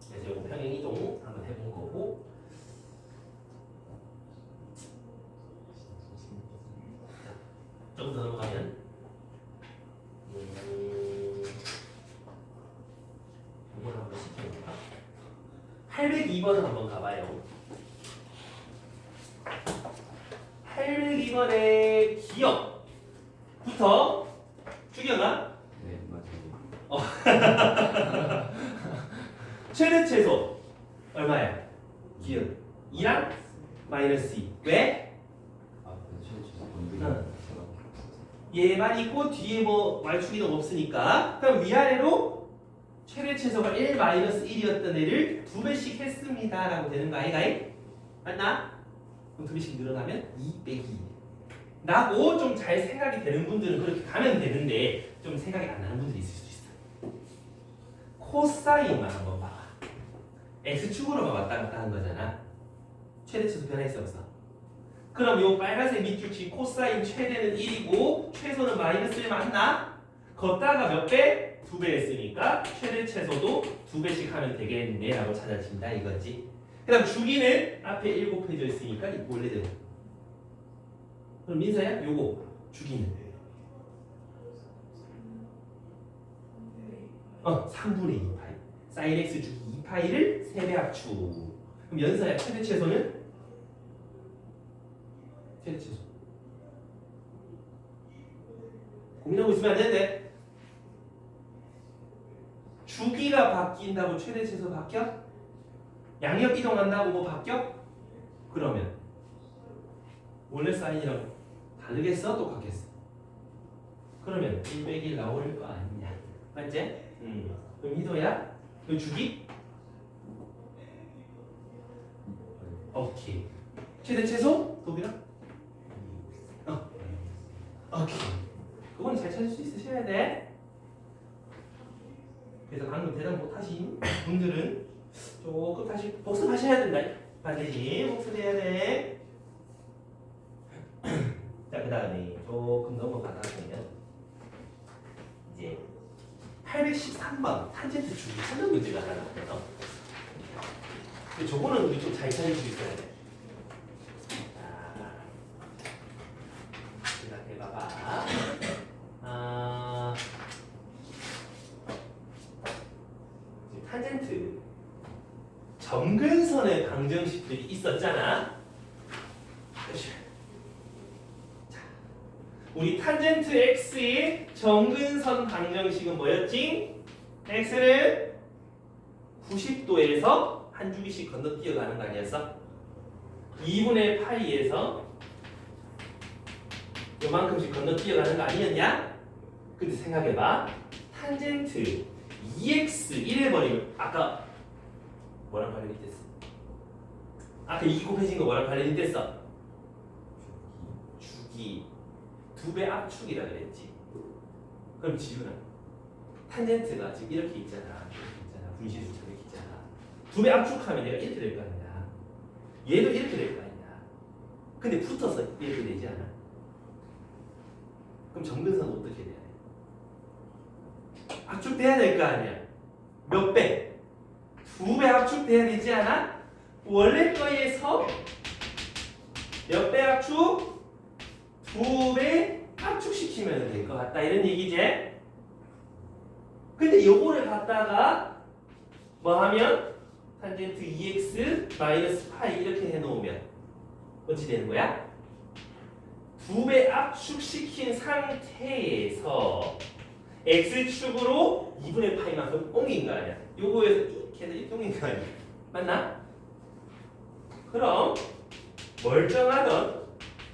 그래서 요거 평행이동 한번 해본 거고 조금 더 넘어가면 이걸 한번 시켜볼까? 802번을 한번 가봐요. 802번의 기억부터 주경아 네, 맞아요. 최대 최소 얼마야? 기억 2랑 마이너스 2 왜? 아, 최초 응. 얘만 얘만 있고 뒤에 뭐 y축 이동 없으니까 그럼 위아래로 최대 최소가 1-1이었던 애를 2배씩 했습니다 라고 되는 거 아이가이? 맞나? 그럼 2배씩 늘어나면 2 빼기 2 라고 좀 잘 생각이 되는 분들은 그렇게 가면 되는데 좀 생각이 안 나는 분들이 있을 수도 있어. 코사인만 한번 봐. x축으로만 왔다 갔다 하는 거잖아. 최대 최소 변화했어 없어? 그럼 요 빨간색 밑줄치 코사인 최대는 1이고 최소는 -1 맞나? 걷다가 몇 배? 2배 했으니까 최대 최소도 2배씩 하면 되겠네 라고 찾아진다 이거지. 그 다음 주기는 앞에 1 곱해져 있으니까 이 원래대로. 그럼 민서야 요거 주기는 3분의 2파이 사인 x 주기 2파이를 3배 합축. 그럼 연서야 최대 최소는? 최대 최소 고민하고 있으면 안 되는데 주기가 바뀐다고 최대 최소 바뀌어? 양력 이동한다고 뭐 바뀌어? 그러면 원래 사인이랑 다르겠어? 똑같겠어? 그러면 1 빼기 1 나올 거 아니냐 맞지? 그럼 희도야 그 주기? 오케이 최대 최소? 도비랑? 오케이 그건 잘 찾을 수 있으셔야 돼. 그래서 방금 대답 못하신 분들은 조금 다시 복습하셔야 된다. 반드시 복습해야 돼. 자, 그 다음에 조금 넘어가다 보면 이제 813번 탄젠트 주기 찾는 문제가 하나 나와요. 근데 저거는 우리 좀 잘 찾을 수 있어야 돼. 자, 생각해봐봐. 탄젠트 점근선의 방정식들이 있었잖아. 자, 우리 탄젠트 x의 점근선 방정식은 뭐였지? x를 90도에서 한 주기씩 건너뛰어가는 거 아니었어? 2분의 파이에서 요만큼씩 건너뛰어가는 거 아니었냐? 근데 생각해봐. 탄젠트 2x 1해버리면 아까 뭐랑 관련이 됐어? 아까 2 곱해진 거 뭐랑 관련이 됐어? 주기 2배 압축이라 그랬지. 그럼 지훈아 탄젠트가 지금 이렇게 있잖아. 분시수 저렇게 있잖아. 2배 압축하면 얘가 이렇게 될 거 아니야. 얘도 이렇게 될 거 아니야. 근데 붙어서 이렇게 되지 않아? 그럼 점근선은 어떻게 돼야 돼? 압축돼야 될 거 아니야. 몇 배? 2배 압축돼야 되지 않아? 원래 거에서 몇 배 압축? 2배 압축시키면 될 것 같다 이런 얘기지? 근데 요거를 갖다가 뭐 하면 탄젠트 2x 마이너스 파이 이렇게 해놓으면 어찌 되는 거야? 2배 압축시킨 상태에서 x축으로 2분의 파이만큼 옮긴 거 아니야. 요거에서 이렇게 해서 이렇게 옮긴 거 아니야. 맞나? 그럼 멀쩡하던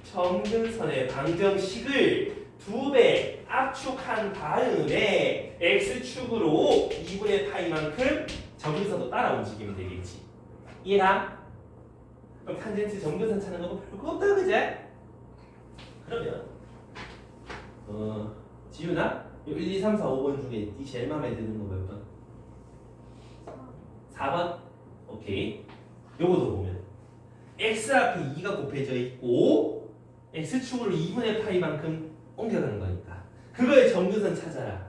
점근선의 방정식을 2배 압축한 다음에 x축으로 2분의 파이만큼 점근선도 따라 움직이면 되겠지. 이해가? 그럼 탄젠트 점근선 찾는 거 별거 없다 그제? 그러면 지훈아 1, 2, 3, 4, 5번 중에 네 제일 마음에 드는 거 몇 번? 4번? 오케이. 요거도 보면 x 앞에 2가 곱해져 있고 x축으로 2분의 파이만큼 옮겨가는 거니까 그거의 점근선 찾아라.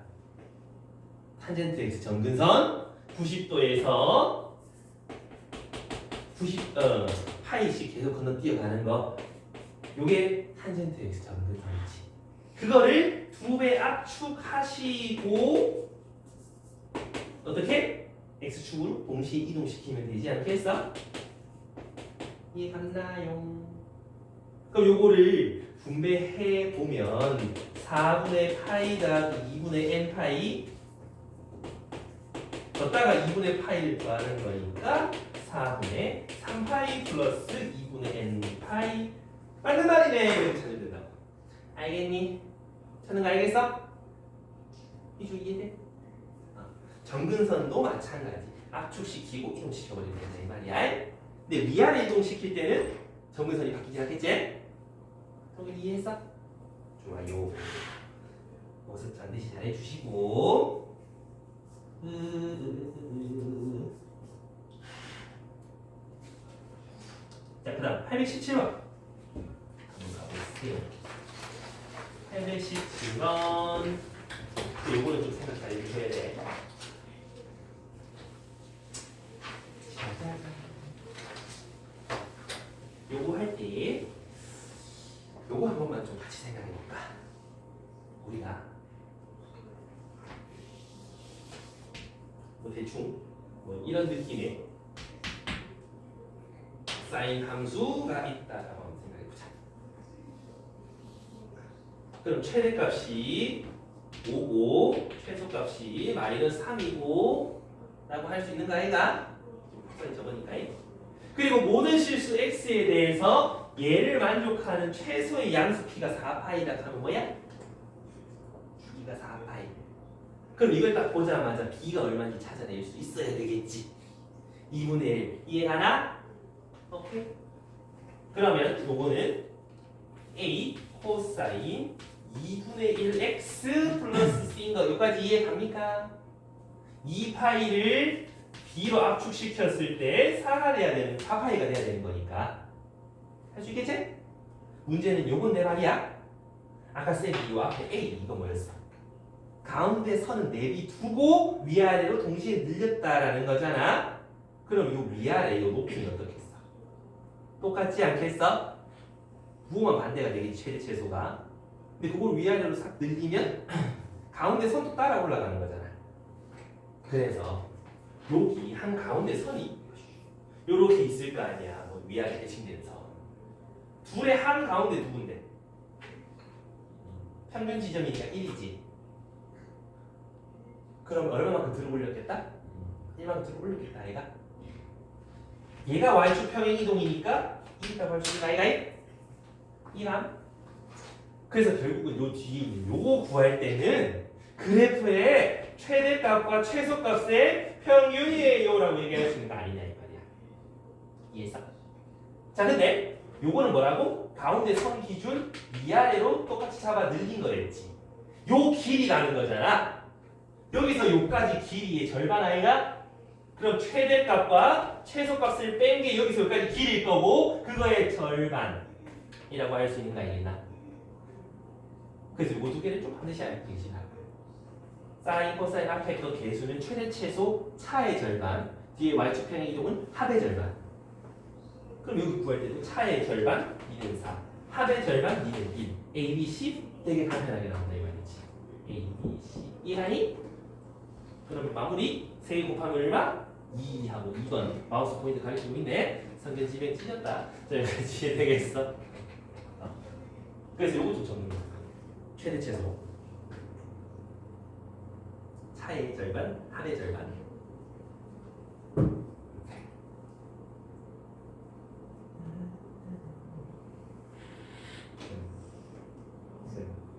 탄젠트 x 점근선 90도에서 90 파이씩 계속 건너뛰어가는 거 요게 탄젠트 x 점근선이지. 그거를 2배 압축하시고 어떻게? x축으로 동시에 이동시키면 되지 않겠어? 이해갔나요? 그럼 요거를 분배해 보면 4분의 파이 더하기 2분의 n 파이 걷다가 2분의 파이를 더하는 거니까 4분의 3파이 플러스 2분의 n 파이 맞는 말이네 이렇게 찾으면 된다고. 알겠니? 찾는 거 알겠어? 이주 이해돼? 정근선도 마찬가지. 압축시키고 이동시켜버리면 된다 이 말이야. 근데 위아래 이동시킬 때는 정근선이 바뀌지 않겠지? 정근 이해했어? 좋아요. 모습 반드시 잘해주시고 자, 그 다음 817번 한번 가보세요. 817번 요거는 좀 생각 잘 해주셔야 돼. 요거 할 때 요거 한 번만 좀 같이 생각해 볼까? 우리가 뭐 대충 뭐 이런 느낌의 사인 함수가 있다라고 한번 생각해 보자. 그럼 최대값이 5고 최소값이 마이너스 3이고 라고 할 수 있는 거 아이가? 사인 적으니까. 그리고 모든 실수 x에 대해서 얘를 만족하는 최소의 양수 p가 4파이다 하면 뭐야? b가 4파이. 그럼 이걸 딱 보자마자 b가 얼마인지 찾아낼 수 있어야 되겠지. 2분의 1 이해가나? 오케이. 그러면 요거는 a 코사인 2분의 1 x 플러스 c인 거 여기까지 이해 갑니까? 2파이를 b로 압축시켰을 때 4가 돼야 되는 4파이가 돼야 되는 거니까 할 수 있겠지? 문제는 요건데 말이야. 아까 쌤이 요 앞에 a 이거 뭐였어? 가운데 선은 내비 두고 위아래로 동시에 늘렸다라는 거잖아. 그럼 요 위아래 요 높이는 어떻겠어? 똑같지 않겠어? 부호만 반대가 되겠지 최대 최소가. 근데 그걸 위아래로 싹 늘리면 가운데 선도 따라 올라가는 거잖아. 그래서 여기 한 가운데 선이 요렇게 있을 거 아니야. 뭐 위아래 대칭된 선. 둘의 한 가운데 누군데? 평균 지점이니까 1이지. 그럼 얼마만큼 들어 올렸겠다? 1만큼 들어 올렸겠다 아이가? 얘가 y축 평행 이동이니까 1이라고 할 수 있는 아이가? 1함. 그래서 결국은 요 뒤에 있는 요거 구할 때는 그래프의 최대값과 최소값의 평균이에요라고 얘기할 수 있는 거 아니냐 이 말이야. 이해했어? 자 근데 요거는 뭐라고? 가운데 선 기준 위아래로 똑같이 잡아 늘린 거랬지. 요 길이라는 거잖아. 여기서 요까지 길이의 절반 아이가? 그럼 최대값과 최소값을 뺀 게 여기서 여기까지 길일 거고 그거의 절반이라고 할 수 있는 거 아니겠나? 그래서 요거 두 개를 좀 반드시 알고 계시라고. 사인, 코사인 앞에 그 개수는 최대 최소 차의 절반, 뒤에 y축 평행 이동은 합의 절반. 그럼 여기 구할 때도 차의 절반, 2는 4, 합의 절반, 2는 1. A, B, C 되게 간편하게 나온다 이 말이지. A, B, C 1하니? 그러면 마무리 3개 곱하면 얼마? 2하고 2번 마우스 포인트 가리키고 있네. 성경 지명 찢었다. 자 여기까지 이해되겠어? 그래서 요거 좀 적는 거야. 최대 최소 차의 절반, 합의 절반.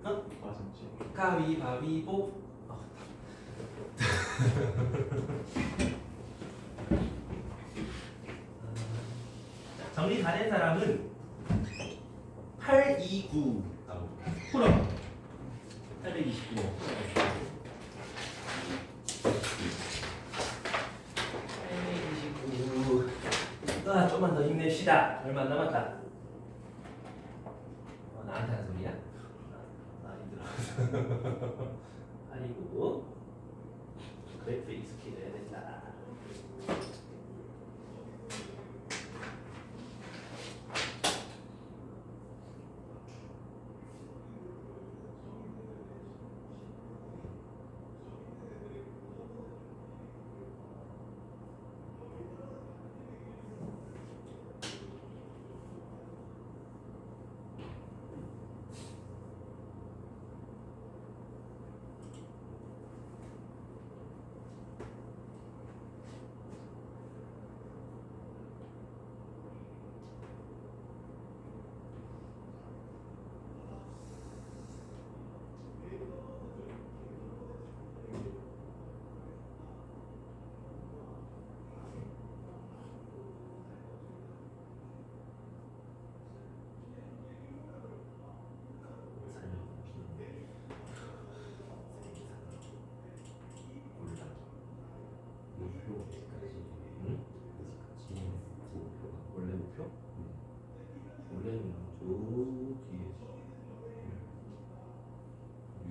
어? 맞았지. 가위바위보. 정리 다 된 사람은 829 풀어. 829. 829. 좀만 더 힘냅시다. 얼마 안 남았다. 나한테 하는 소리야? 힘들어. 아니고 그래프에 익숙해져야 된다.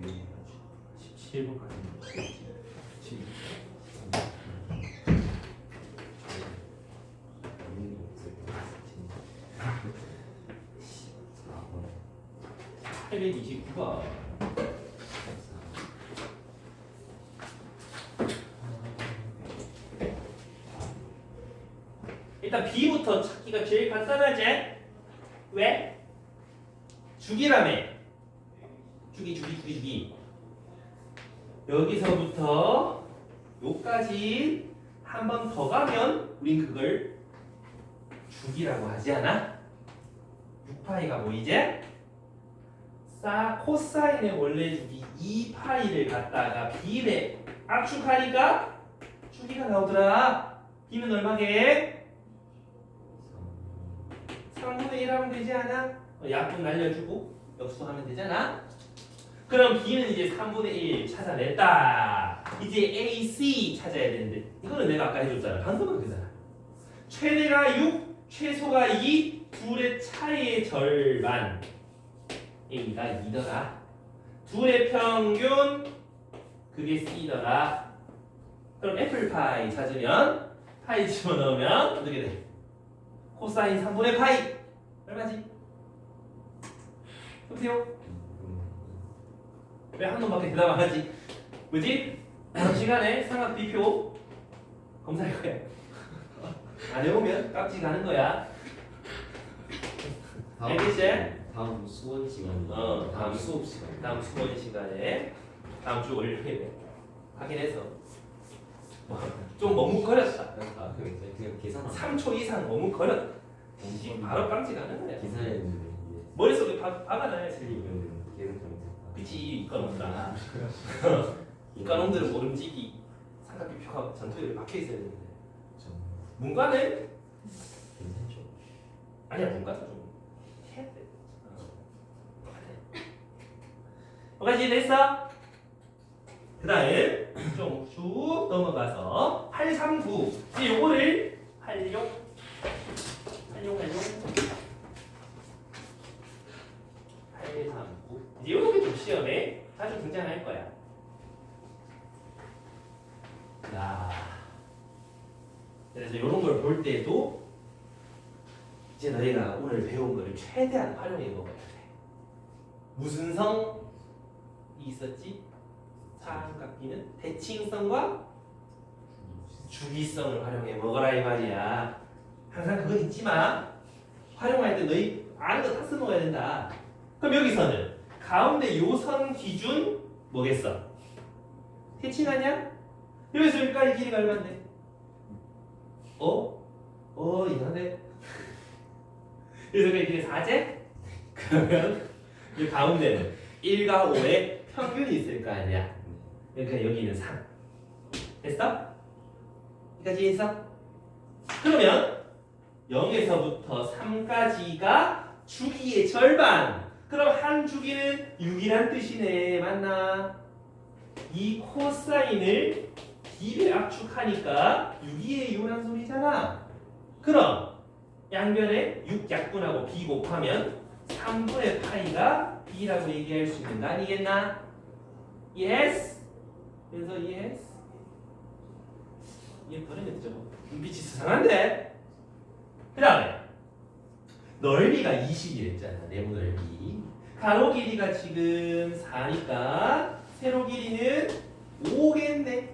위에 17번까지. 7 829번. 일단 B부터 찾기가 제일 간단하지? 왜? 주기라며. 주기. 여기서부터 요까지 한 번 더 가면 우린 그걸 주기라고 하지 않아? 6파이가 뭐 이제? 코사인의 원래 주기 2파이를 갖다가 B에 압축하니까 주기가 나오더라. B는 얼마게? 3분의 1 하면 되지 않아? 약분 날려주고 역수하면 되잖아? 그럼 B는 이제 3분의 1 찾아냈다. 이제 A, C 찾아야 되는데 이거는 내가 아까 해줬잖아. 방금은 그잖아. 최대가 6, 최소가 2, 둘의 차이의 절반. A가 2더라. 둘의 평균 그게 C더라. 그럼 애플파이 찾으면 파이 집어넣으면 어떻게 돼? 코사인 3분의 파이 얼마지? 여보세요? 왜 한 놈밖에 대답 안 하지? 뭐지? 다음 시간에 삼각비표 검사할 거야. 안 해보면 깍지 가는 거야. 알겠지? 다음 수원 시간. 다음 수업 시간. 다음 수원 시간에 다음 주 월요일에 확인해서 좀 머뭇거렸다. 아 그냥 계산. 3초 이상 머뭇거렸다. 바로 깍지 가는 거야. 계산했는데 머릿속에 박아놔야지. 틀리면 계산 잘못했다. 그치 이과놈들아. 이과놈들은 모름지기 삼각비표가 전투에 박혀있어야 되는데 문과는? 괜찮죠? 아니야 문과도 좀 해야 돼. 여기까지 됐어? 그 다음 좀 쭉 넘어가서 839 이제 요거를 활용 839 이제 요렇게 좀 시험에 자주 등장할 거야. 자, 그래서 이런 걸 볼 때도 이제 너희가 오늘 배운 거를 최대한 활용해 먹어야 돼. 무슨 성이 있었지? 삼각비는 대칭성과 주기성을 활용해 먹어라 이 말이야. 항상 그건 잊지 마. 활용할 때 너희 아는 거 다 써먹어야 된다. 그럼 여기서는 가운데 요선 기준 뭐겠어? 대칭하냐? 여기서 여기까지 길이가 얼마인데? 이상한데? 여기서 여기까지 길이 4제? 그러면 이 가운데는 1과 5의 평균이 있을 거 아니야? 그러니까 여기는 3 됐어? 여기까지 했어? 그러면 0에서부터 3까지가 주기의 절반. 그럼 한 주기는 6이란 뜻이네. 맞나? 이 코사인을 B에 압축하니까 6의 이온한 소리잖아. 그럼 양변에 6 약분하고 B 곱하면 3분의 파이가 B라고 얘기할 수 있는 거 아니겠나? Yes? 그래서 yes? 얘 버리면 되죠. 눈빛이 수상한데? 그 다음에 넓이가 20이랬잖아. 네모 넓이. 가로 길이가 지금 4니까 세로 길이는 5겠네.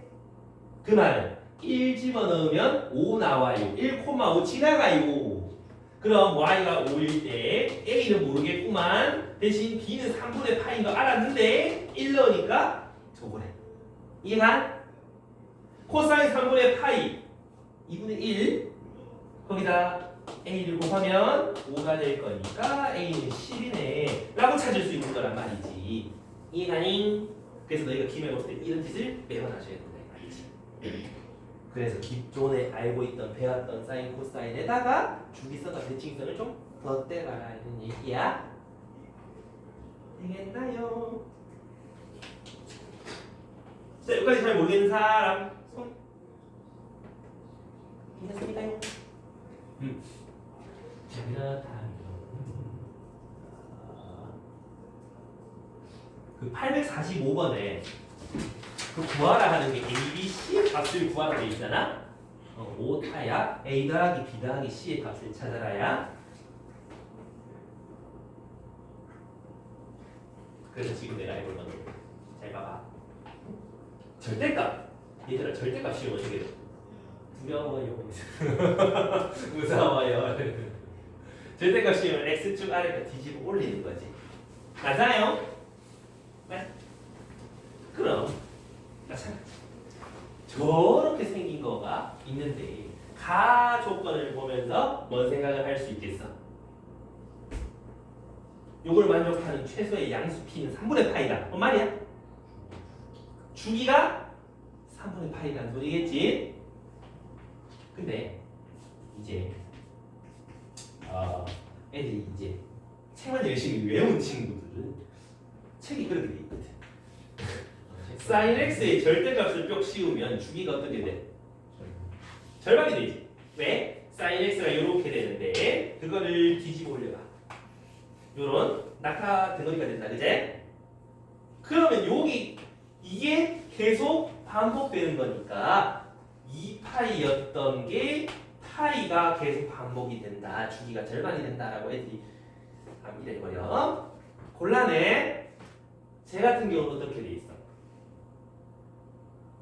그 말은 1 집어넣으면 5 나와요. 1,5 지나가요. 그럼 y가 5일 때 a는 모르겠구만. 대신 b는 3분의 파인 거 알았는데 1 넣으니까 저거래. 이해가? 코사인 3분의 파이 2분의 1 거기다 a를 곱하면 5가 될 거니까 a는 10이네 라고 찾을 수 있는 거란 말이지. 이해가니? 그래서 너희가 기말고사 때 이런 짓을 매번 하셔야 된다 이 말이지. 그래서 기존에 알고 있던 배웠던 사인 코사인에다가 주기성과 대칭성을 좀 덧대봐라 이런 얘기야. 되겠나요? 자, 여기까지 잘 모르겠는 사람 손. 괜찮습니까요? 그렇다면 그 845번에 그 구하라 하는 게 A, B, C의 값을 구하라 돼 있잖아. 5타야 A 더하기 B 더하기 C의 값을 찾아라야. 그래서 지금 내가 해볼 건데 잘 봐봐. 절대값. 얘들아 절대값 시험 어떻게 돼? 두려워요. 무서워요. 절대값 시험은 X축 아래가 뒤집어 올리는 거지. 맞아요? 네? 그럼 마찬가지. 저렇게 생긴 거가 있는데 가 조건을 보면서 뭔 생각을 할 수 있겠어? 요걸 만족하는 최소의 양수 P는 3분의 파이다. 뭔 말이야? 주기가 3분의 파이라는 소리겠지? 근데 이제 애들이 이제 책만 열심히 외운 친구들은 책이 그렇게 돼 있거든. 사인 x의 절대값을 쭉 씌우면 주기가 어떻게 돼? 절반이 되지. 왜? 사인 x가 이렇게 되는데 그거를 뒤집어 올려봐. 요런 낙하 덩어리가 된다, 그제? 그러면 여기 이게 계속 반복되는 거니까 2파이였던 게 파이가 계속 반복이 된다. 주기가 절반이 된다라고 애들이 이래버려. 곤란해. 쟤 같은 경우는 어떻게 돼 있어?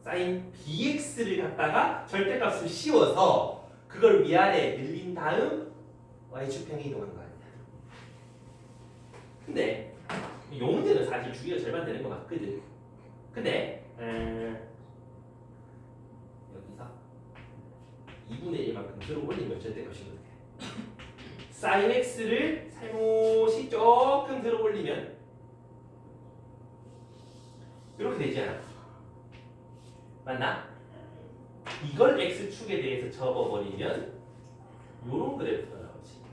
사인 bx를 갖다가 절대값을 씌워서 그걸 위아래 늘린 다음 y축평에 이동한 거 아니야. 근데 이 문제는 사실 주기가 절반 되는 거 맞거든. 근데 여기서 2분의 1만큼 들어 올린 걸 절대값이거든. 사인 x를 살못이 조금 들어 올리면 이렇게 되지 않아? 맞나? 이걸 x축에 대해서 접어버리면 요런 그래프가 나오지.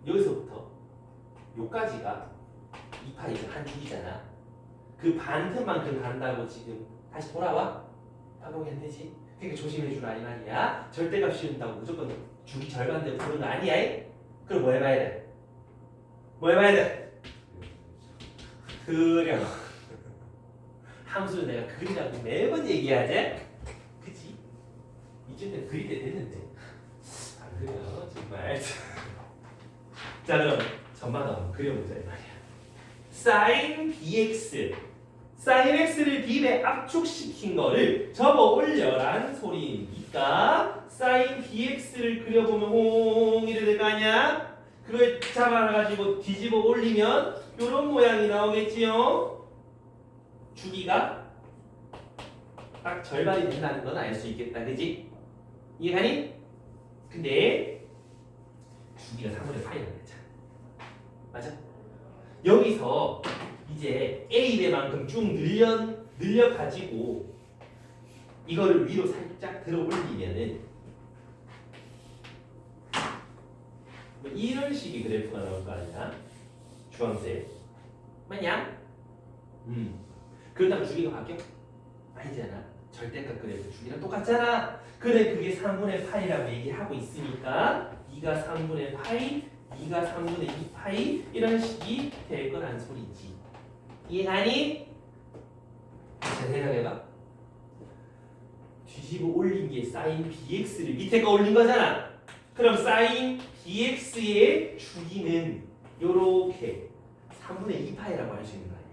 여기서부터 요까지가 2파이가 한 축이잖아. 그 반틈만큼 간다고 지금 다시 돌아와? 반복이 안 되지? 그러니까 조심해주라 이 말이야. 절대값 씌운다고 무조건 주기 절반 되고 그런 거 아니야? 그럼 뭐 해봐야 돼? 뭐 해봐야 돼? 그려. 함수는 내가 그리라고 매번 얘기하지? 그치? 이쯤 되면 그릴 때 됐는데 안 그려 정말. 자 그럼 전마다 한번 그려보자 이 말이야. 사인 bx 사인 x를 b에 압축시킨 거를 접어 올려란 소리니까 사인 bx를 그려보면 홍 이래 될 거 아니야? 그걸 잡아가지고 뒤집어 올리면 요런 모양이 나오겠지요? 주기가 딱 절반이 된다는 건 알 수 있겠다, 그지? 이해가니? 근데 주기가 3분의 파이가 되잖아. 맞아? 여기서 이제 A배만큼 쭉 늘려가지고 이거를 위로 살짝 들어 올리면은 뭐 이런 식의 그래프가 나올 거 아니야? 주황색. 맞냐? 그러다가 주기가 바뀌어? 아니잖아. 절대값 그래프 주기랑 똑같잖아. 그래 그게 3분의 파이라고 얘기하고 있으니까 2가 3분의 파이 2가 3분의 2파이 이런 식이 될 거란 소리지. 이해가니? 잘 생각해봐. 뒤집어 올린 게 사인 bx를 밑에 거 올린 거잖아. 그럼 사인 bx의 주기는 요렇게 3분의 2파이라고 할 수 있는 거 아니야.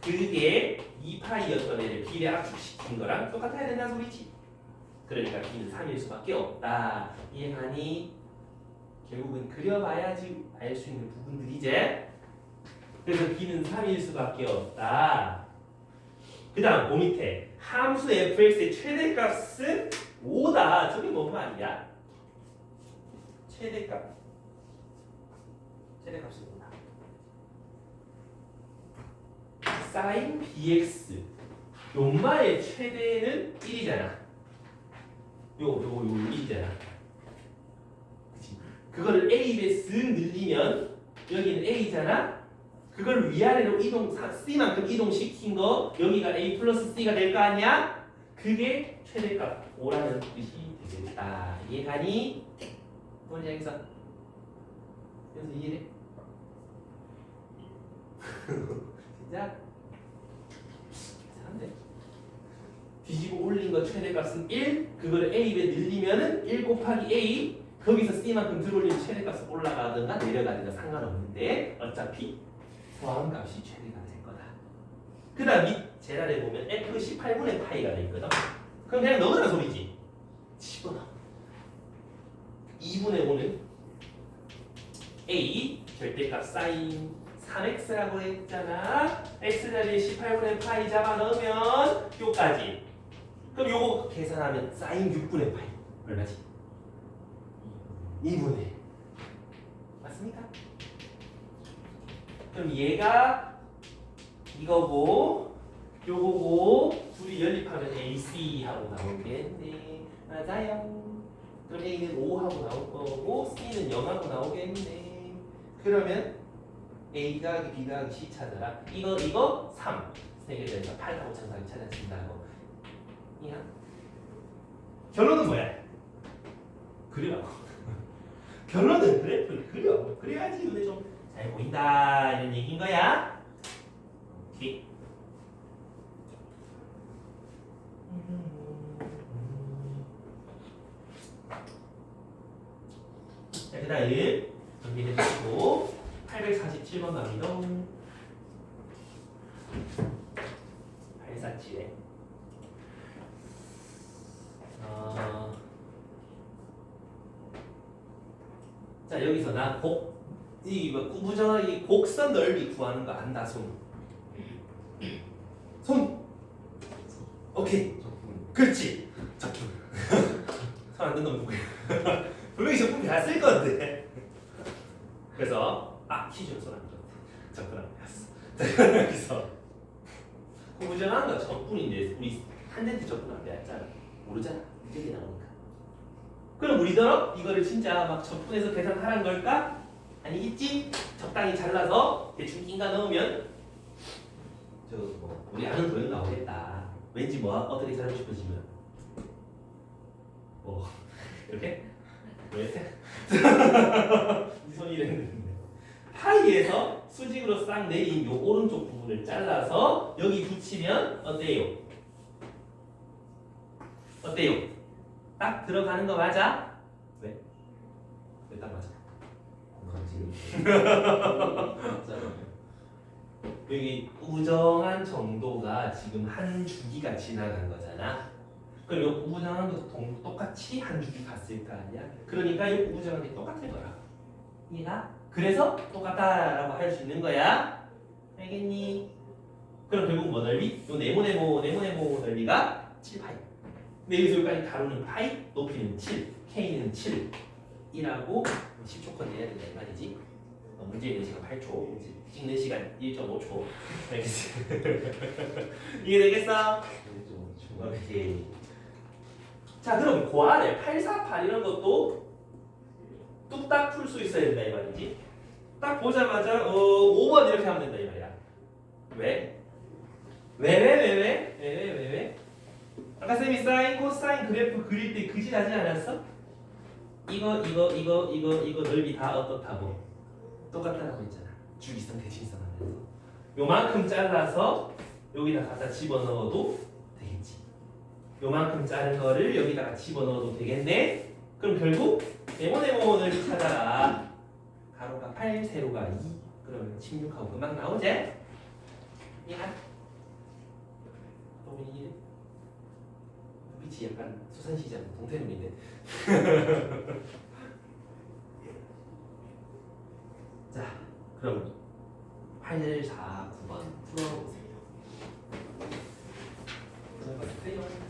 그게 2파이였던 애를 b에 압축시킨 거랑 똑같아야 된다는 소리지. 그러니까 b는 3일 수밖에 없다. 이해가니? 결국은 그려봐야지 알 수 있는 부분들이지. 그래서 b는 3일 수밖에 없다. 그 다음 그 밑에 함수 fx의 최대값은 5다. 저게 뭔 말이야? 최대값이 5다. 사인 bx 요마의 최대는 1이잖아. 요 1이잖아. 그거를 A에 쓱 늘리면 여기는 A잖아. 그걸 위아래로 C만큼 이동시킨 거 여기가 A 플러스 C가 될 거 아니야? 그게 최대값 5라는 뜻이 되겠다. 이해가니? 뭔지 알겠어? 그래서 이해돼? 진짜 이상한데. 뒤집어 올린 거 최대값은 1. 그거를 A에 늘리면은 1 곱하기 A. 거기서 C만큼 들어올린 최대값은 올라가든가 내려가든가 상관없는데 어차피 포함값이 최대가 될 거다. 그 다음 밑 재단에 보면 F 18분의 파이가 돼 있거든. 그럼 그냥 넣으라는 소리지. 집어넣어. 2분의 5는 A 절대값 사인 3x라고 했잖아. x 자리에 18분의 파이 잡아 넣으면 요까지. 그럼 요거 계산하면 사인 6분의 파이 얼마지? 2분의 맞습니까? 그럼 얘가 이거고 요거고 둘이 연립하면 AC하고 나오겠네. 맞아요. 그럼 A는 5하고 나올 거고 C는 0하고 나오겠네. 그러면 A 더하기 B 더하기 C 찾아라. 이거 3. 세개 되니까 8하고 정상이 찾아진다고. 이야. 결론은 뭐야? 그리라고. 결론은 그래프를 그려. 그래야지 눈에 좀 잘 보인다 이런 얘기인 거야. 오케이. 자, 그 다음 정리해 주시고 847번 갑니다. 847에 자 여기서 나 이 구부정하기 곡선 넓이 구하는 거 안다. 손 오케이 그렇지. 적분 손안 든다면 누구야? 분명히 적분 다 쓸 건데. 그래서 키준 손안 들었대. 적분 안 배웠어. 자 여기서 구부정하는 거 적분인데 우리 한덴트 적분 안 배웠잖아. 모르잖아. 이쪽에 나오니까. 그럼 우리도 이거를 진짜 막 적분해서 계산하라는 걸까? 아니겠지? 적당히 잘라서 대충 낀가 넣으면 우리 아는 도형 나오겠다. 왠지 어떻게 살고 싶어지면 이렇게? 왜? 네 손이 이랬는데 파이에서 수직으로 싹 내린 요 오른쪽 부분을 잘라서 여기 붙이면 어때요? 딱 들어가는 거 맞아? 왜? 왜 딱 맞아? 여기 우정한 정도가 지금 한 주기가 지나간 거잖아. 그럼 이 우정한 것도 똑같이 한 주기 갔을 거 아니야? 그러니까 이 우정한 게 똑같을 거라. 이해가? 그래서 똑같다라고 할 수 있는 거야. 알겠니? 그럼 결국 뭐 넓이? 요 네모네모 넓이가 7파이. 근데 여기서 여기까지 가로는 파이, 높이는 7, K는 7 이라고 10초컷 내야 된다 이 말이지. 문제 있는 시간 8초, 찍는 시간 1.5초. 알겠지? 이해되겠어? 오케이. 자 그럼 그 아래 848 이런 것도 뚝딱 풀 수 있어야 된다 이 말이지. 딱 보자마자 5번 이렇게 하면 된다 이 말이야. 왜? 왜? 아까 쌤이 사인, 코사인 그래프 그릴 때 그짓 하지 않았어? 이거 넓이 다 어떻다고? 똑같다고 했잖아. 주기성 대칭성 하면서 요만큼 잘라서 여기다 갖다 집어넣어도 되겠지. 요만큼 자른 거를 여기다가 집어넣어도 되겠네. 그럼 결국 네모네모 넓이 찾아라. 가로가 8, 세로가 2 그러면 16하고 금방 나오지? 이해가? 도민이 빛이 약간 수산시장 동태눈인데. 자, 그럼 8, 4, 9번 풀어보세요. 풀어보세요.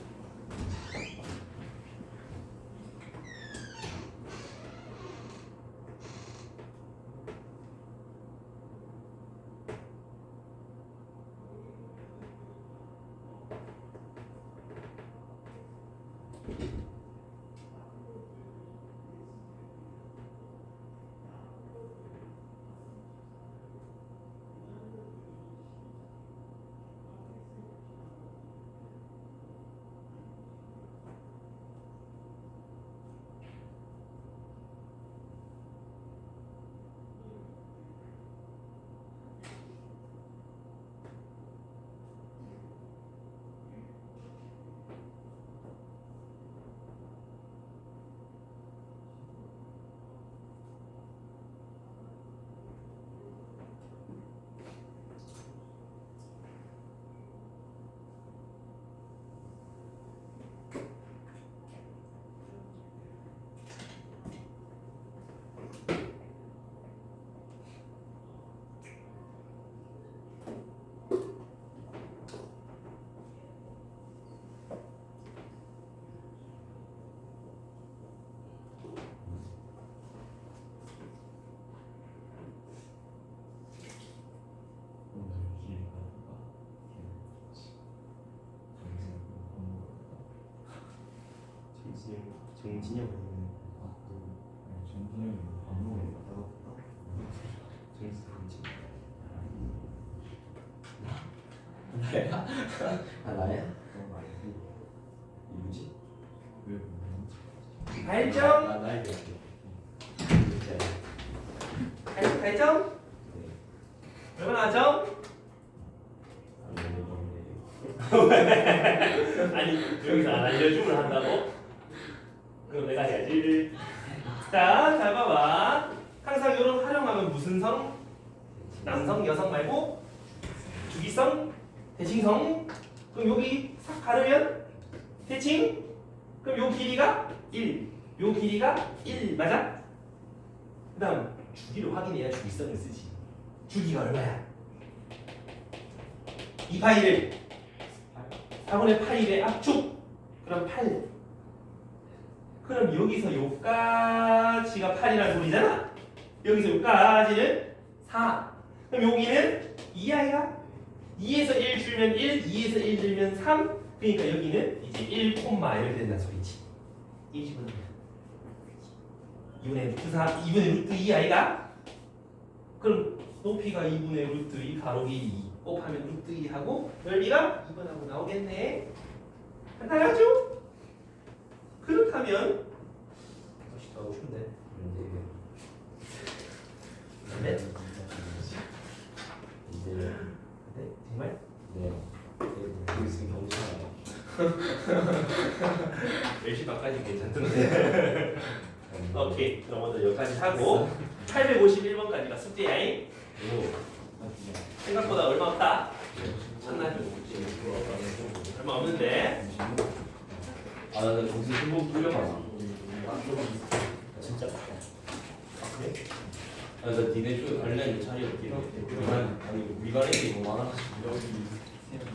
정진영 정진영이 방송에 나갔다. 나야? 아 나야? 그런 거 아니고 누구지? 왜 8점 나 나야 돼. 8점 얼마나 점? 아니 여기서 안 알려주면 한다고? 그럼 내가 해야지. 자, 잘 봐봐. 항상 이런 활용하면 무슨 성? 남성, 여성 말고 주기성, 대칭성. 그럼 여기 싹 가르면 대칭. 그럼 요 길이가 1, 요 길이가 1 맞아? 그다음 주기를 확인해야 주기성을 쓰지. 주기가 얼마야? 2파이를 4분의 8의 압축. 그럼 8. 그럼 여기서 요까지가 8이라는 소리잖아. 여기서 요까지는 4. 그럼 여기는 2아이가 2에서 1 줄면 1, 2에서 1 줄면 3. 그러니까 여기는 이제 1, 이렇게 된다는 소리지. 1 집어넣으면 2분의 루트 3, 2분의 루트 2아이가 그럼 높이가 2분의 루트 2 가로 길이 2 곱하면 루트 2하고 넓이가 2번하고 나오겠네. 간단하죠? 그렇다면 더 하고 싶은데 네? 네? 정말? 네. 여기 있으면 경찰이야. 10시 반까지 괜찮던데. 오케이 그럼 오늘 여기까지 하고 851번까지가 숙제야잉. 생각보다 얼마 없다. 첫날 얼마 없는데 아 나는 거기서 한번 풀려봐. 진짜 그래? 아, 나 니네 쪽에 관련 자리 없길래. 아니 위반이 너무 많아가지고. 여기 세 명.